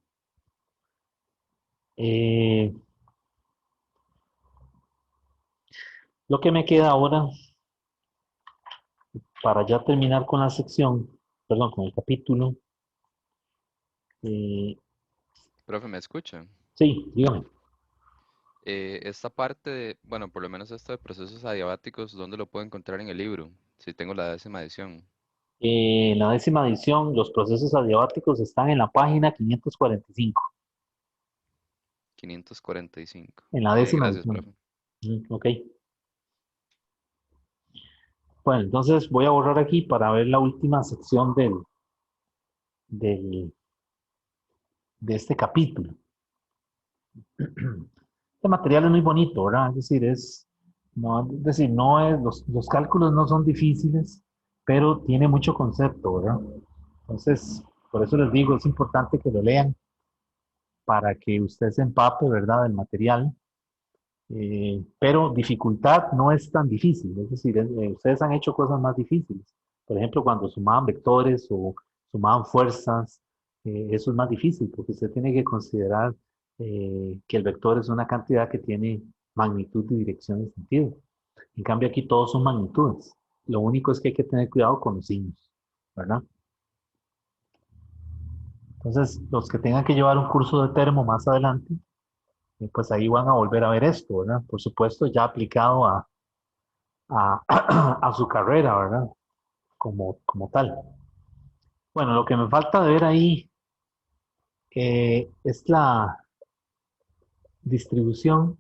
eh, lo que me queda ahora, para ya terminar con la sección, perdón, con el capítulo, eh,
Profe, ¿me escucha?
sí, dígame.
Esta parte de, bueno, por lo menos esto de procesos adiabáticos, ¿dónde lo puedo encontrar en el libro? Si tengo la 10ª edición.
En la 10ª edición, los procesos adiabáticos están en la página 545,
545.
en la 10ª
Gracias,
edición.
profe.
Ok. Bueno, entonces voy a borrar aquí para ver la última sección del, de este capítulo. Este material es muy bonito, ¿verdad? Es decir, no es, los cálculos no son difíciles, pero tiene mucho concepto, ¿verdad? Entonces, por eso les digo, es importante que lo lean para que usted se empape, ¿verdad?, del material. Pero dificultad no es tan difícil, es decir, ustedes han hecho cosas más difíciles. Por ejemplo, cuando sumaban vectores o sumaban fuerzas, eso es más difícil porque usted tiene que considerar que el vector es una cantidad que tiene magnitud y dirección y sentido. En cambio, aquí todos son magnitudes. Lo único es que hay que tener cuidado con los signos, ¿verdad? Entonces, los que tengan que llevar un curso de termo más adelante, pues ahí van a volver a ver esto, ¿verdad? Por supuesto, ya aplicado a, a su carrera, ¿verdad? Como tal. Bueno, lo que me falta de ver ahí es la distribución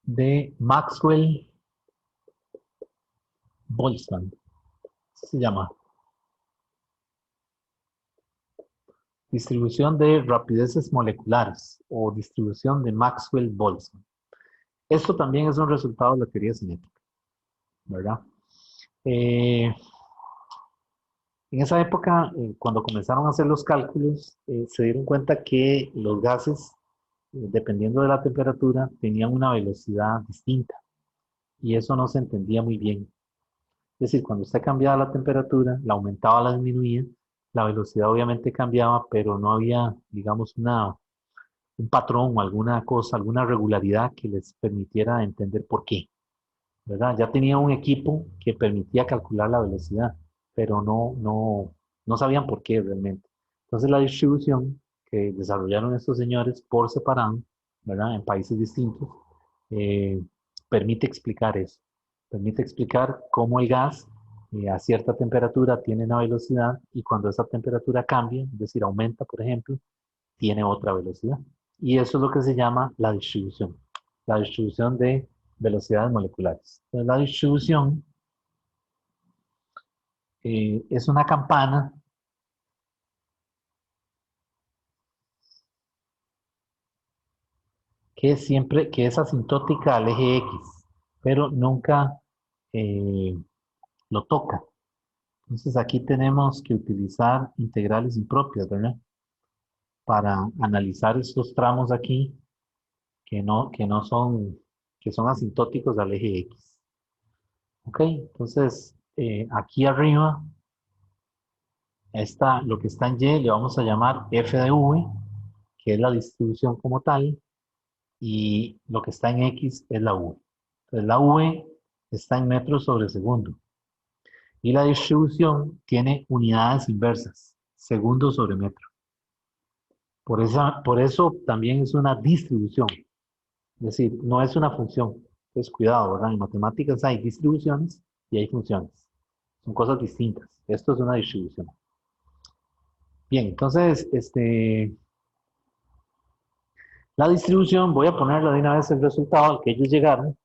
de Maxwell-Boltzmann. Se llama distribución de rapideces moleculares o distribución de Maxwell-Boltzmann. Esto también es un resultado de la teoría cinética, ¿verdad? En esa época, cuando comenzaron a hacer los cálculos, se dieron cuenta que los gases, dependiendo de la temperatura, tenían una velocidad distinta y eso no se entendía muy bien. Es decir, cuando usted cambiaba la temperatura, la aumentaba o la disminuía, la velocidad obviamente cambiaba, pero no había, digamos, un patrón o alguna cosa, alguna regularidad que les permitiera entender por qué, ¿verdad? Ya tenía un equipo que permitía calcular la velocidad, pero no sabían por qué realmente. Entonces la distribución que desarrollaron estos señores por separado, ¿verdad? En países distintos, eh, permite explicar eso. Permite explicar cómo el gas a cierta temperatura tiene una velocidad y cuando esa temperatura cambia, es decir, aumenta, por ejemplo, tiene otra velocidad. Y eso es lo que se llama la distribución de velocidades moleculares. Entonces, la distribución es una campana que es asintótica al eje X, pero nunca lo toca. Entonces aquí tenemos que utilizar integrales impropias, ¿verdad? Para analizar estos tramos aquí que no son, que son asintóticos al eje X. Ok, entonces aquí arriba, lo que está en Y le vamos a llamar f de v, que es la distribución como tal, y lo que está en X es la v. Entonces la v está en metros sobre segundo. Y la distribución tiene unidades inversas, segundo sobre metro. Por eso también es una distribución. Es decir, no es una función. Entonces, cuidado, ¿verdad? En matemáticas hay distribuciones y hay funciones. Son cosas distintas. Esto es una distribución. Bien, entonces, la distribución, voy a ponerle de una vez el resultado al que ellos llegaron.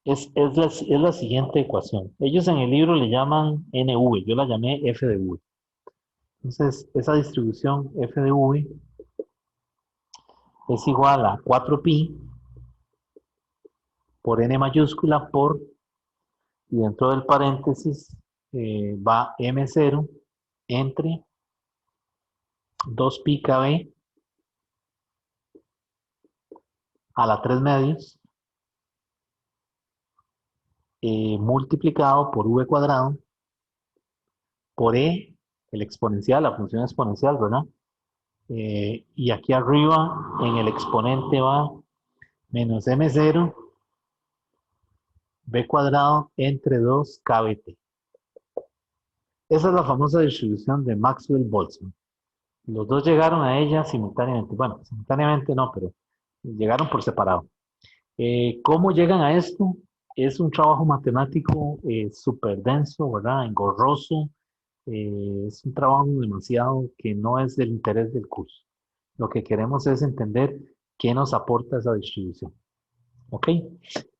Es la siguiente ecuación. Ellos en el libro le llaman NV, yo la llamé F de V. Entonces, esa distribución F de V es igual a 4pi por n mayúscula por, y dentro del paréntesis va m0 entre 2pi kb a la 3 medios multiplicado por v cuadrado por e, el exponencial, la función exponencial, ¿verdad? Y aquí arriba en el exponente va menos m0 b cuadrado entre 2 kbt. Esa es la famosa distribución de Maxwell-Boltzmann. Los dos llegaron a ella simultáneamente. Bueno, simultáneamente no, pero llegaron por separado. ¿Cómo llegan a esto? Es un trabajo matemático súper denso, ¿verdad? Engorroso. Es un trabajo demasiado que no es del interés del curso. Lo que queremos es entender qué nos aporta esa distribución. ¿Ok?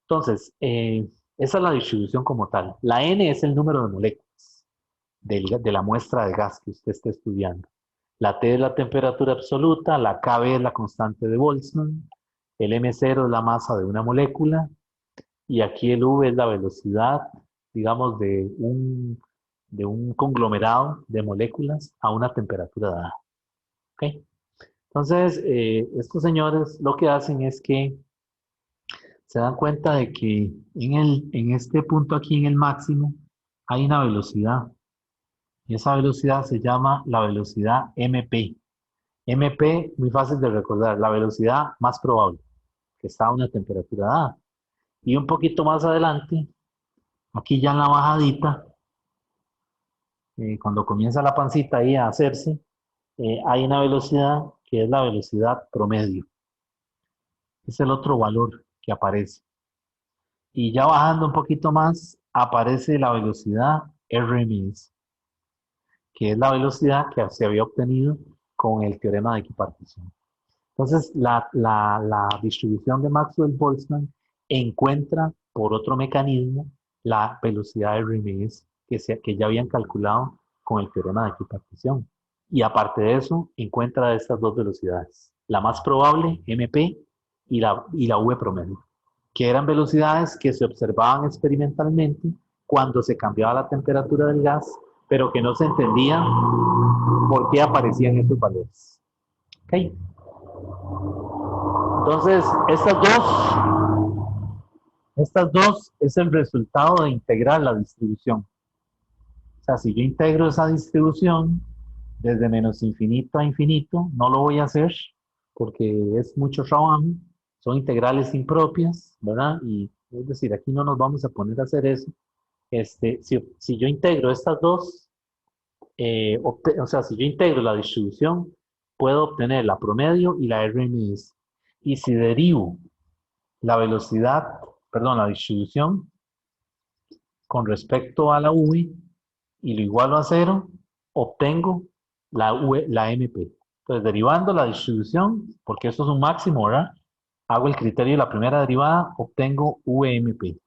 Entonces, esa es la distribución como tal. La n es el número de moléculas de la muestra de gas que usted esté estudiando. La T es la temperatura absoluta, la Kb es la constante de Boltzmann, el M0 es la masa de una molécula, y aquí el V es la velocidad, digamos, de un conglomerado de moléculas a una temperatura dada. ¿Ok? Entonces, estos señores lo que hacen es que se dan cuenta de que en este punto aquí, en el máximo, hay una velocidad. Y esa velocidad se llama la velocidad MP. MP, muy fácil de recordar, la velocidad más probable, que está a una temperatura dada. Y un poquito más adelante, aquí ya en la bajadita, cuando comienza la pancita ahí a hacerse, hay una velocidad que es la velocidad promedio. Es el otro valor que aparece. Y ya bajando un poquito más, aparece la velocidad RMS, que es la velocidad que se había obtenido con el teorema de equipartición. Entonces, la distribución de Maxwell-Boltzmann encuentra por otro mecanismo la velocidad RMS que ya habían calculado con el teorema de equipartición. Y aparte de eso, encuentra estas dos velocidades. La más probable, MP, y la V promedio, que eran velocidades que se observaban experimentalmente cuando se cambiaba la temperatura del gas, pero que no se entendía por qué aparecían estos valores. ¿Ok? Entonces, estas dos es el resultado de integrar la distribución. O sea, si yo integro esa distribución desde menos infinito a infinito, no lo voy a hacer porque es mucho trabajo. Son integrales impropias, ¿verdad? Y es decir, aquí no nos vamos a poner a hacer eso. Si yo integro estas dos, o sea, si yo integro la distribución, puedo obtener la promedio y la RMS. Y si derivo la velocidad, perdón, la distribución con respecto a la V y lo igualo a 0, obtengo la MP. Entonces, derivando la distribución, porque esto es un máximo, ¿verdad? Hago el criterio de la primera derivada, obtengo VMP.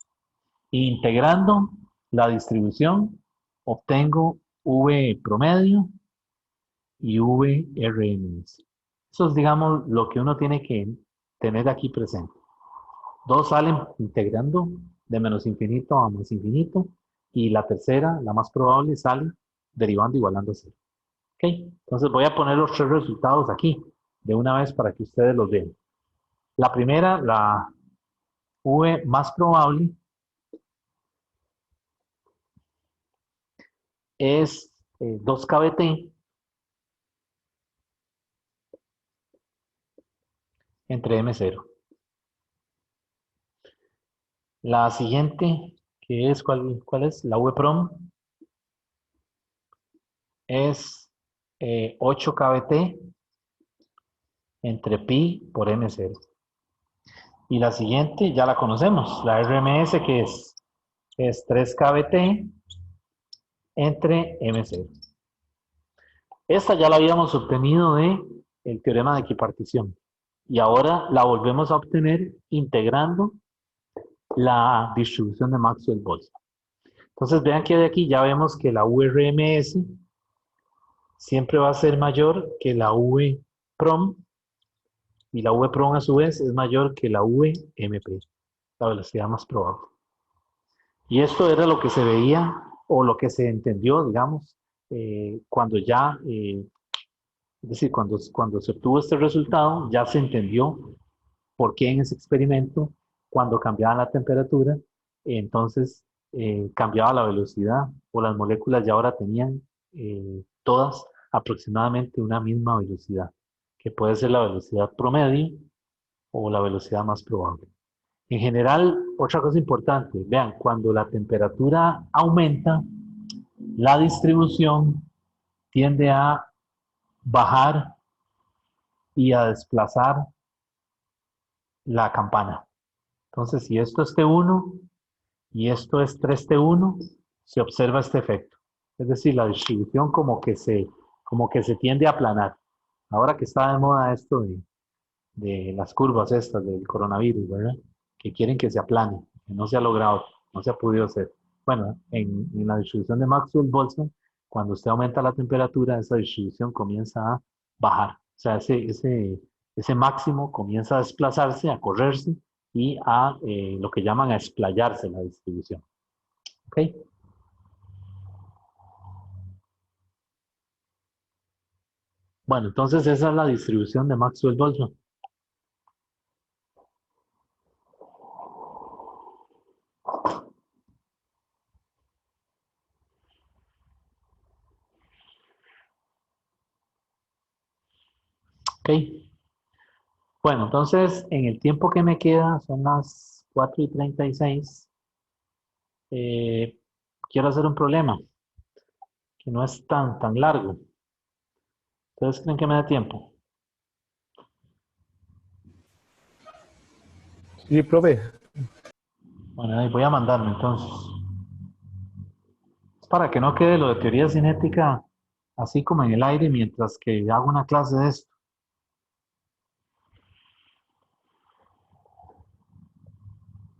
Integrando la distribución, obtengo V promedio y VRMS. Eso es, digamos, lo que uno tiene que tener aquí presente. Dos salen integrando de menos infinito a más infinito. Y la tercera, la más probable, sale derivando igualando a cero. ¿Ok? Entonces voy a poner los tres resultados aquí de una vez para que ustedes los vean. La primera, la V más probable, es 2kBt entre M0. La siguiente, que es, ¿cuál es? La V-prom, es 8kBt entre pi por M0. Y la siguiente ya la conocemos, la RMS, que es 3kBt entre M0. Esta ya la habíamos obtenido de el teorema de equipartición. Y ahora la volvemos a obtener integrando la distribución de Maxwell-Boltzmann. Entonces vean que de aquí ya vemos que la VRMS siempre va a ser mayor que la V-prom, y la V-prom a su vez es mayor que la VMP, la velocidad más probable. Y esto era lo que se veía o lo que se entendió, digamos, cuando ya, es decir, cuando se obtuvo este resultado, ya se entendió por qué en ese experimento, cuando cambiaba la temperatura, entonces cambiaba la velocidad, o las moléculas ya ahora tenían todas aproximadamente una misma velocidad, que puede ser la velocidad promedio o la velocidad más probable. En general, otra cosa importante, vean, cuando la temperatura aumenta, la distribución tiende a bajar y a desplazar la campana. Entonces, si esto es T1 y esto es 3T1, se observa este efecto. Es decir, la distribución como que se tiende a aplanar. Ahora que está de moda esto de las curvas estas del coronavirus, ¿verdad? Que quieren que se aplane, que no se ha logrado, no se ha podido hacer. Bueno, en la distribución de Maxwell-Boltzmann, cuando usted aumenta la temperatura, esa distribución comienza a bajar. O sea, ese máximo comienza a desplazarse, a correrse y a lo que llaman a explayarse la distribución. ¿Ok? Bueno, entonces esa es la distribución de Maxwell-Boltzmann. ¿Ok? Bueno, entonces en el tiempo que me queda, son las 4:36. Quiero hacer un problema que no es tan largo. ¿Ustedes creen que me da tiempo?
Sí, profe.
Bueno, ahí voy a mandarme entonces. Es para que no quede lo de teoría cinética así como en el aire mientras que hago una clase de esto.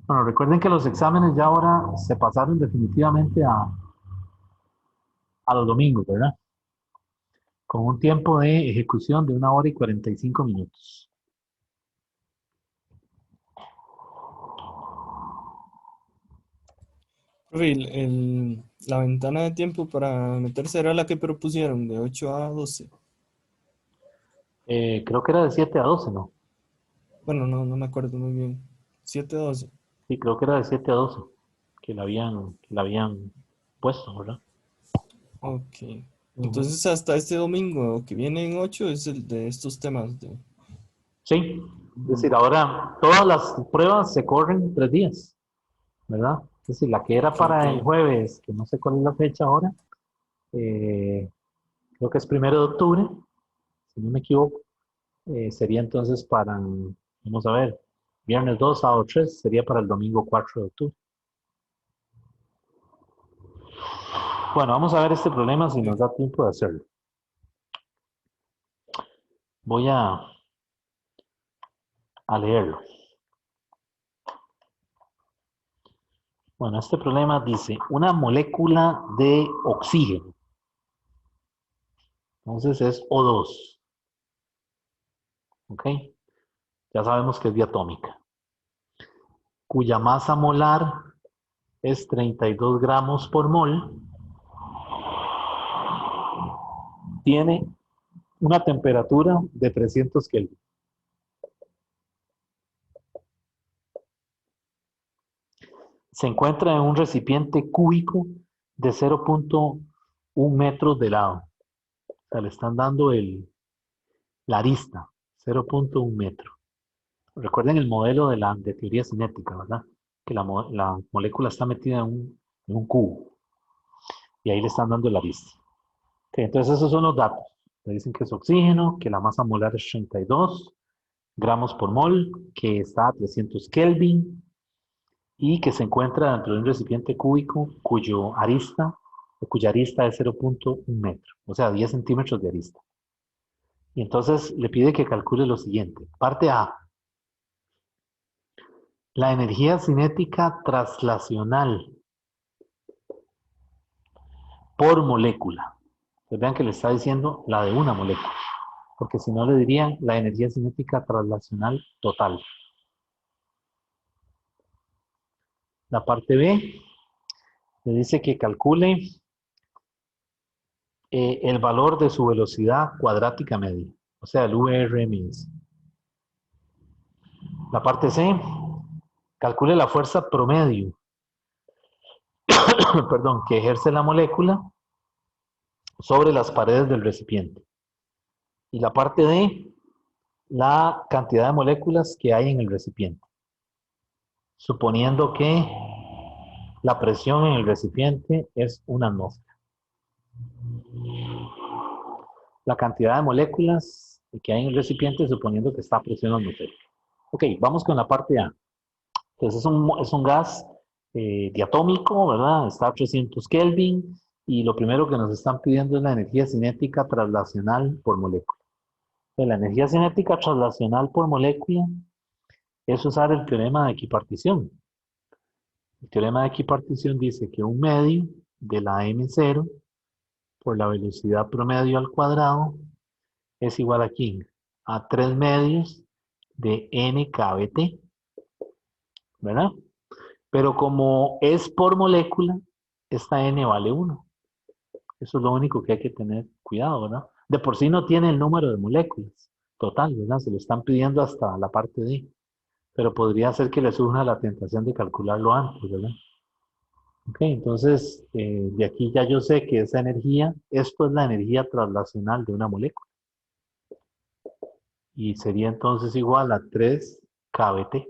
Bueno, recuerden que los exámenes ya ahora se pasaron definitivamente a los domingos, ¿verdad? Con un tiempo de ejecución de 1 hora y 45 minutos.
Profe, la ventana de tiempo para meterse era la que propusieron, de 8 a 12.
Creo que era de 7 a 12, ¿no?
Bueno, no me acuerdo muy bien. 7 a 12.
Sí, creo que era de 7 a 12 que la habían puesto, ¿verdad?
Ok. Entonces hasta este domingo que viene en 8 es el de estos temas.
Sí, es decir, ahora todas las pruebas se corren 3 días, ¿verdad? Es decir, la que era para el
Ok.
jueves, que no sé cuál es la fecha ahora, creo que es 1 de octubre, si no me equivoco, sería entonces para, vamos a ver, viernes 2, sábado 3, sería para el domingo 4 de octubre. Bueno, vamos a ver este problema si nos da tiempo de hacerlo. Voy a leerlo. Bueno, este problema dice, una molécula de oxígeno, entonces es O2, ¿ok? Ya sabemos que es diatómica, cuya masa molar es 32 gramos por mol, tiene una temperatura de 300 Kelvin. Se encuentra en un recipiente cúbico de 0.1 metros de lado. O sea, le están dando la arista, 0.1 metro. Recuerden el modelo de teoría cinética, ¿verdad? Que la molécula está metida en un cubo. Y ahí le están dando la arista. Okay, entonces esos son los datos. Le dicen que es oxígeno, que la masa molar es 32 gramos por mol, que está a 300 Kelvin y que se encuentra dentro de un recipiente cúbico cuya arista es 0.1 metro, o sea, 10 centímetros de arista. Y entonces le pide que calcule lo siguiente. Parte A. La energía cinética traslacional por molécula. Entonces vean que le está diciendo la de una molécula, porque si no le dirían la energía cinética traslacional total. La parte B le dice que calcule el valor de su velocidad cuadrática media, o sea, el VRMS. La parte C, calcule la fuerza promedio perdón, que ejerce la molécula sobre las paredes del recipiente. Y la parte D, la cantidad de moléculas que hay en el recipiente, suponiendo que la presión en el recipiente es una atmósfera. La cantidad de moléculas que hay en el recipiente suponiendo que está a presión atmosférica. Ok, vamos con la parte A. Entonces es un gas diatómico, ¿verdad? Está a 300 Kelvin y lo primero que nos están pidiendo es la energía cinética traslacional por molécula. Entonces, la energía cinética traslacional por molécula es usar el teorema de equipartición. El teorema de equipartición dice que un medio de la m0 por la velocidad promedio al cuadrado es igual a ¿quién? A 3 medios de n kBt, ¿verdad? Pero como es por molécula, esta n vale 1. Eso es lo único que hay que tener cuidado, ¿verdad? De por sí no tiene el número de moléculas total, ¿verdad? Se lo están pidiendo hasta la parte D. Pero podría ser que le surja la tentación de calcularlo antes, ¿verdad? Ok, entonces de aquí ya yo sé que esa energía, esto es la energía traslacional de una molécula. Y sería entonces igual a 3 kBt.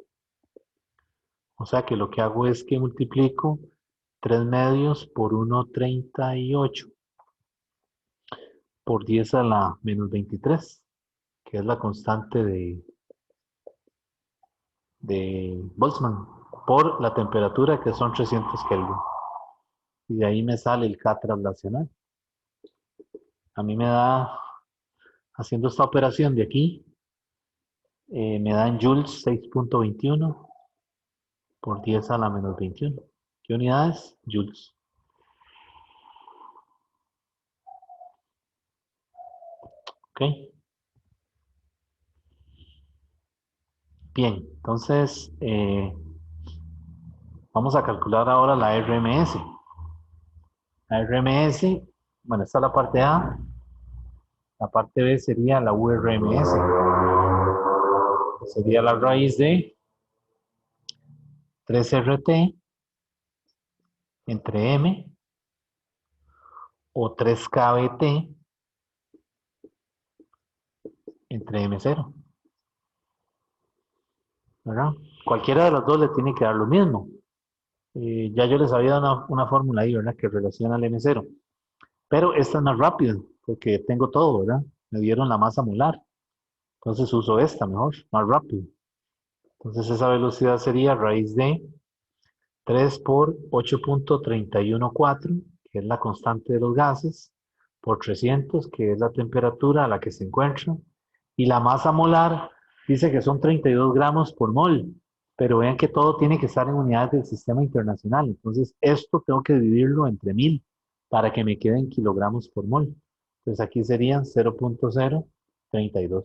O sea que lo que hago es que multiplico 3 medios por 1,38 por 10 a la menos 23, que es la constante de Boltzmann, por la temperatura que son 300 Kelvin. Y de ahí me sale el K traslacional. A mí me da, haciendo esta operación de aquí, me da en joules 6.21 por 10 a la menos 21. ¿Qué unidades? Joules. ¿Ok? Bien, entonces vamos a calcular ahora la RMS. La RMS, bueno, esta es la parte A. La parte B sería la URMS. Sería la raíz de 3RT entre M o 3KBT entre M0. ¿Verdad? Cualquiera de los dos le tiene que dar lo mismo. Ya yo les había dado una fórmula ahí, ¿verdad? Que relaciona al M0. Pero esta es más rápida, porque tengo todo, ¿verdad? Me dieron la masa molar. Entonces uso esta mejor, más rápido. Entonces esa velocidad sería raíz de 3 por 8.314, que es la constante de los gases, por 300, que es la temperatura a la que se encuentran. Y la masa molar dice que son 32 gramos por mol. Pero vean que todo tiene que estar en unidades del sistema internacional. Entonces esto tengo que dividirlo entre 1000 para que me queden kilogramos por mol. Entonces aquí serían 0.032.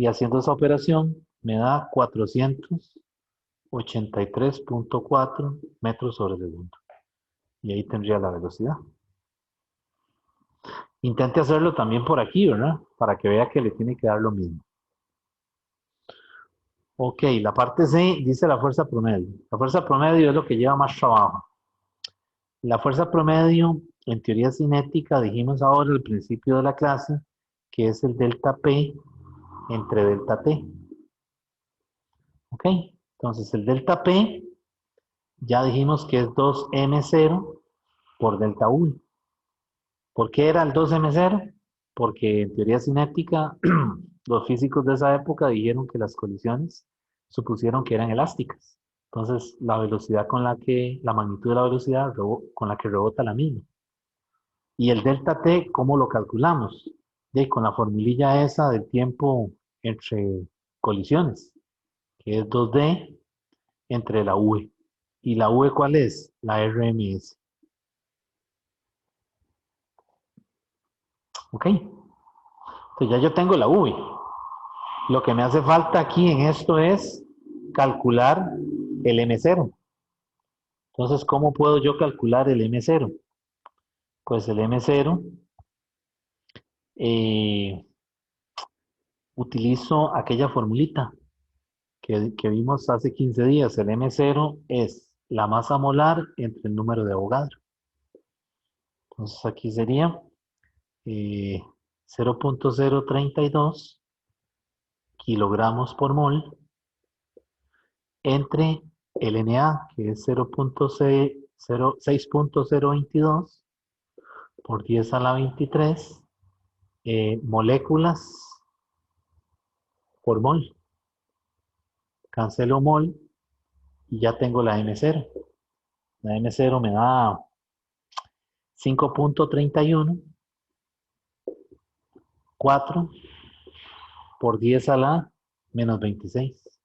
Y haciendo esa operación me da 483.4 metros sobre segundo. Y ahí tendría la velocidad. Intente hacerlo también por aquí, ¿verdad? Para que vea que le tiene que dar lo mismo. Ok, la parte C dice la fuerza promedio. La fuerza promedio es lo que lleva más trabajo. La fuerza promedio, en teoría cinética, dijimos ahora al principio de la clase, que es el delta P entre delta T. Ok, entonces el delta P, ya dijimos que es 2m0 por delta V. ¿Por qué era el 2m0? Porque en teoría cinética, los físicos de esa época dijeron que las colisiones supusieron que eran elásticas. Entonces, la velocidad con la que, la magnitud de la velocidad con la que rebota la misma. Y el delta T, ¿cómo lo calculamos? Con la formulilla esa del tiempo entre colisiones, que es 2D entre la V. ¿Y la V cuál es? La RMS. ¿Ok? Entonces ya yo tengo la V. Lo que me hace falta aquí en esto es calcular el M0. Entonces, ¿cómo puedo yo calcular el M0? Pues el M0, utilizo aquella formulita que vimos hace 15 días. El M0 es la masa molar entre el número de Avogadro. Entonces aquí sería 0.032 kilogramos por mol entre el Na, que es 6.022 por 10 a la 23 moléculas por mol. Cancelo mol y ya tengo la M0. La M0 me da 5.31, 4 por 10 a la menos 26.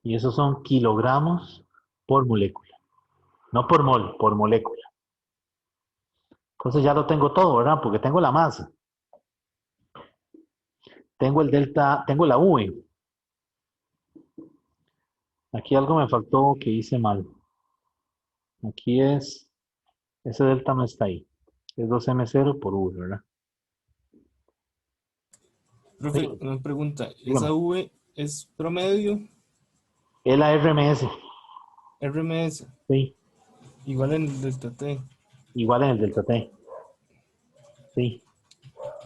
Y esos son kilogramos por molécula. No por mol, por molécula. Entonces ya lo tengo todo, ¿verdad? Porque tengo la masa. Tengo el delta, tengo la V. Aquí algo me faltó que hice mal. Aquí es, ese delta no está ahí. Es 2m0 por V, ¿verdad?
Profe,
Sí,
una pregunta.
dígame.
¿Esa V es promedio?
Es la RMS.
RMS,
Sí,
igual en el delta T.
igual en el delta T. Sí.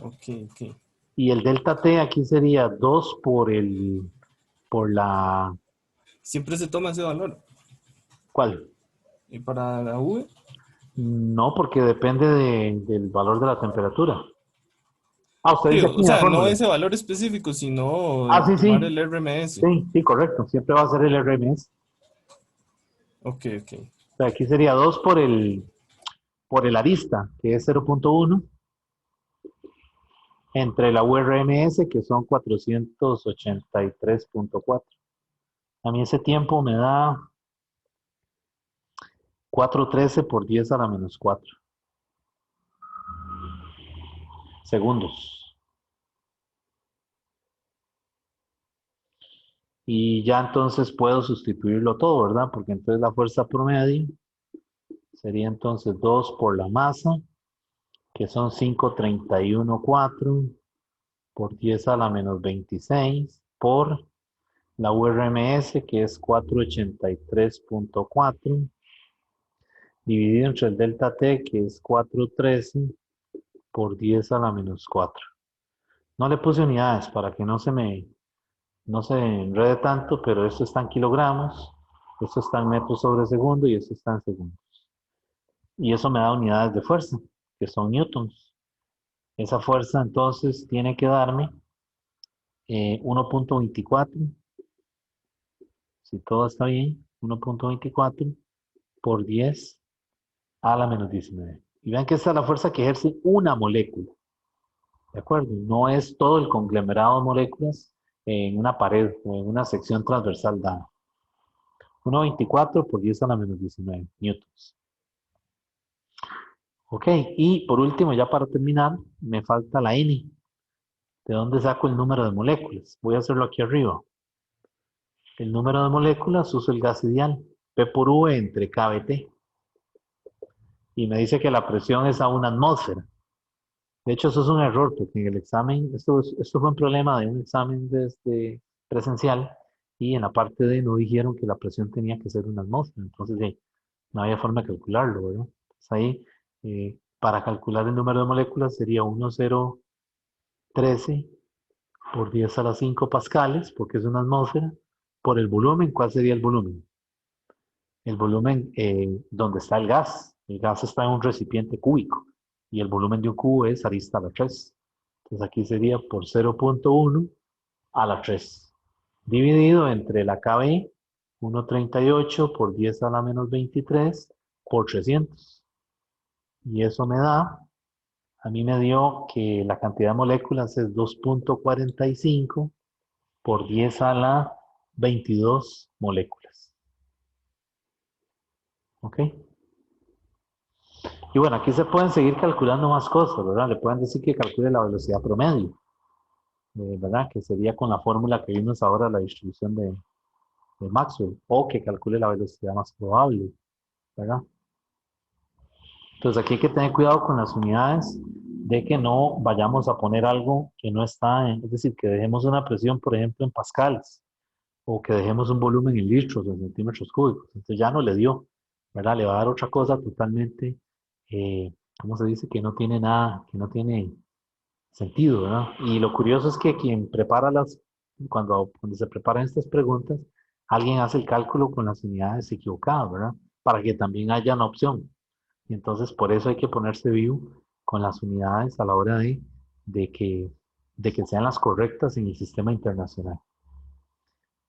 Ok, ok.
Y el delta T aquí sería 2 por la,
Siempre se toma ese valor.
¿cuál?
Y para la V,
No, porque depende del valor de la temperatura. Ah, usted
sí,
dice aquí
o
en la
sea, no
fórmula.
ese valor específico, sino
Ah, sí,
tomar
sí.
el RMS.
Sí, sí, correcto. Siempre va a ser el RMS.
Ok, ok.
O sea, aquí sería 2 por el arista, que es 0.1, entre la URMS, que son 483.4. A mí ese tiempo me da 413 por 10 a la menos 4 segundos. Y ya entonces puedo sustituirlo todo, ¿verdad? Porque entonces la fuerza promedio sería entonces 2 por la masa, que son 531.4 por 10 a la menos 26, por la URMS, que es 483.4, dividido entre el delta T, que es 413 por 10 a la menos 4. No le puse unidades para que no se enrede tanto, pero esto está en kilogramos, esto está en metros sobre segundo y esto está en segundos. Y eso me da unidades de fuerza, que son newtons. Esa fuerza entonces tiene que darme 1.24, si todo está bien, 1.24 por 10 a la menos 19. Y vean que esta es la fuerza que ejerce una molécula. ¿De acuerdo? No es todo el conglomerado de moléculas en una pared o en una sección transversal dada. 1.24 por 10 a la menos 19 newtons. Ok, y por último, ya para terminar, me falta la N. ¿De dónde saco el número de moléculas? Voy a hacerlo aquí arriba. El número de moléculas uso el gas ideal. P por U entre KBT. Y me dice que la presión es a una atmósfera. De hecho, eso es un error, porque en el examen, esto fue un problema de un examen desde presencial, y en la parte D no dijeron que la presión tenía que ser una atmósfera. Entonces, no había forma de calcularlo, ¿verdad? Entonces ahí, para calcular el número de moléculas sería 1013 por 10 a la 5 pascales, porque es una atmósfera, por el volumen. ¿Cuál sería el volumen? El volumen donde está el gas. El gas está en un recipiente cúbico y el volumen de un cubo es arista a la 3. Entonces aquí sería por 0.1 a la 3 dividido entre la KB, 138 por 10 a la menos 23 por 300. Y eso me da, a mí me dio que la cantidad de moléculas es 2.45 por 10 a la 22 moléculas. ¿Ok? Y bueno, aquí se pueden seguir calculando más cosas, ¿verdad? Le pueden decir que calcule la velocidad promedio, ¿verdad? Que sería con la fórmula que vimos ahora, la distribución de Maxwell, o que calcule la velocidad más probable, ¿verdad? Entonces aquí hay que tener cuidado con las unidades de que no vayamos a poner algo que no está es decir, que dejemos una presión, por ejemplo, en pascales, o que dejemos un volumen en litros o en centímetros cúbicos. Entonces ya no le dio, ¿verdad? Le va a dar otra cosa totalmente, ¿cómo se dice? Que no tiene nada, que no tiene sentido, ¿verdad? Y lo curioso es que quien prepara cuando se preparan estas preguntas, alguien hace el cálculo con las unidades equivocadas, ¿verdad? Para que también haya una opción. Y entonces por eso hay que ponerse vivo con las unidades a la hora de que, de que sean las correctas en el sistema internacional.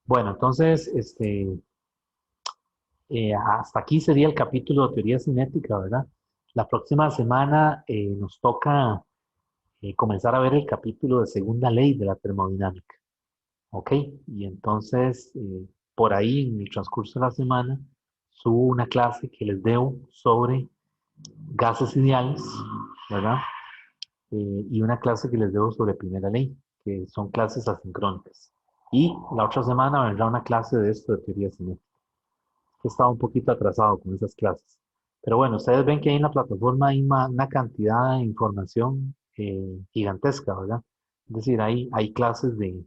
Bueno, entonces, hasta aquí sería el capítulo de teoría cinética, ¿verdad? La próxima semana nos toca comenzar a ver el capítulo de segunda ley de la termodinámica. ¿Ok? Y entonces, por ahí en el transcurso de la semana, subo una clase que les debo sobre gases ideales, ¿verdad? Y una clase que les debo sobre primera ley, que son clases asincrónicas. Y la otra semana vendrá una clase de esto de teoría cinética. He estado un poquito atrasado con esas clases. Pero bueno, ustedes ven que ahí en la plataforma hay una cantidad de información gigantesca, ¿verdad? Es decir, hay clases de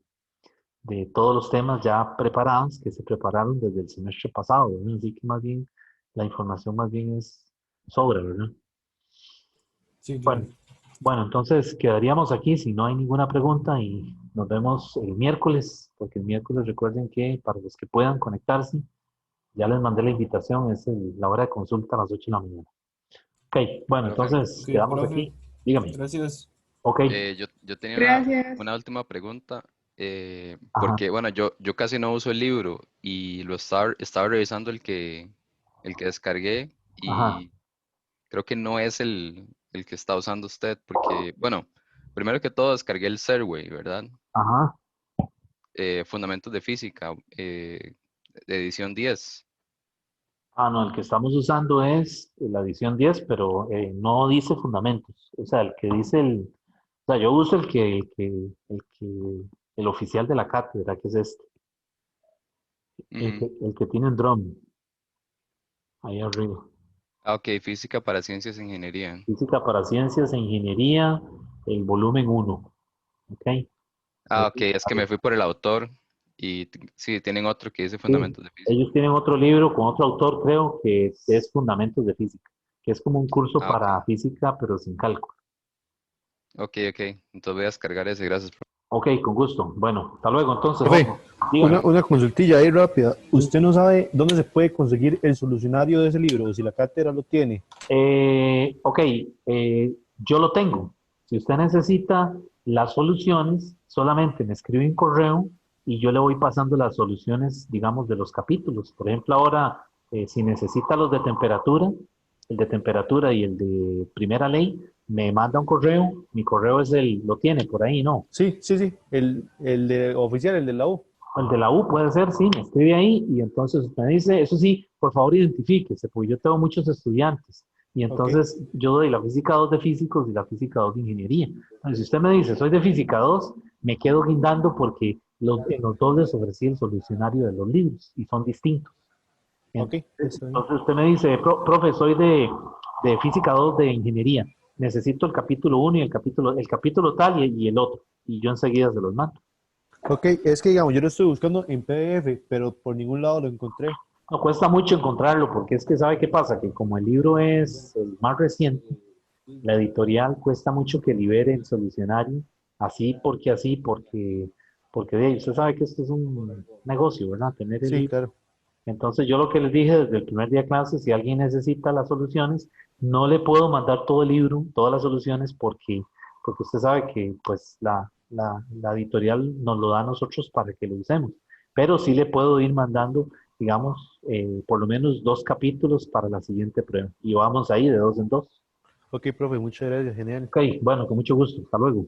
todos los temas ya preparados que se prepararon desde el semestre pasado, ¿verdad? Así que más bien la información más bien es sobra, ¿verdad?
Sí,
Bueno,
claro.
bueno, entonces quedaríamos aquí si no hay ninguna pregunta y nos vemos el miércoles, porque el miércoles recuerden que para los que puedan conectarse, ya les mandé la invitación, es la hora de consulta a las 8 de la mañana. Ok, bueno,
Profe,
entonces
Ok,
quedamos
profe,
aquí. Dígame.
gracias.
Ok,
yo tenía
Gracias.
una última pregunta,
ajá,
porque bueno, yo casi no uso el libro y estaba revisando el que descargué
ajá,
y creo que no es el que está usando usted, porque bueno, primero que todo descargué el Serway, ¿verdad?
ajá.
Fundamentos de Física, de edición 10.
Ah, no, el que estamos usando es la edición 10, pero no dice fundamentos. O sea, el que dice o sea, yo uso el oficial de la cátedra, que es este,
Ujú.
el que tiene un drum, ahí arriba.
Ah, ok, Física para Ciencias e Ingeniería.
Física para ciencias e ingeniería, el volumen 1. ¿Ok?
Ah, ok, es que me fui por el autor y sí, tienen otro que dice
Sí,
Fundamentos de Física.
ellos tienen otro libro con otro autor, creo, que es Fundamentos de Física, que es como un curso
Ah, ok.
para física, pero sin cálculo.
Ok, ok. Entonces voy a descargar ese, gracias.
Ok, con gusto. Bueno, hasta luego entonces,
Profe,
Jojo. Dígame.
una consultilla ahí rápida.
Sí.
¿Usted no sabe dónde se puede conseguir el solucionario de ese libro o si la cátedra lo tiene?
Ok, yo lo tengo. Si usted necesita las soluciones, solamente me escribe un correo y yo le voy pasando las soluciones, digamos, de los capítulos. Por ejemplo, ahora, si necesita los de temperatura, el de temperatura y el de primera ley, me manda un correo. Mi correo lo tiene por ahí, ¿no?
Sí, sí, sí. El de oficial, el de la U.
El de la U puede ser, sí, me escribe ahí y entonces usted me dice, eso sí, por favor identifíquese, porque yo tengo muchos estudiantes. Y
Ok.
entonces yo doy la física 2 de físicos y la física 2 de ingeniería. Entonces, si usted me dice, soy de física 2, me quedo guindando porque en los dos les ofrecí el solucionario de los libros y son distintos.
Ok, está bien.
Entonces usted me dice, Profe, soy de física 2 de ingeniería. Necesito el capítulo 1 y el capítulo tal y el otro. Y yo enseguida se los mando.
Ok, es que digamos, yo lo estoy buscando en PDF, pero por ningún lado lo encontré.
No cuesta mucho encontrarlo porque es que ¿sabe qué pasa? Que como el libro es el más reciente, la editorial cuesta mucho que libere el solucionario, porque de ahí, usted sabe que esto es un negocio, ¿verdad? Tener el
Sí,
libro.
claro.
Entonces yo lo que les dije desde el primer día de clase, si alguien necesita las soluciones, no le puedo mandar todo el libro, todas las soluciones, porque usted sabe que pues la editorial nos lo da a nosotros para que lo usemos. Pero sí le puedo ir mandando, digamos, por lo menos 2 capítulos para la siguiente prueba. Y vamos ahí de 2 en 2.
Ok, profe, muchas gracias, genial.
Ok, bueno, con mucho gusto. Hasta luego.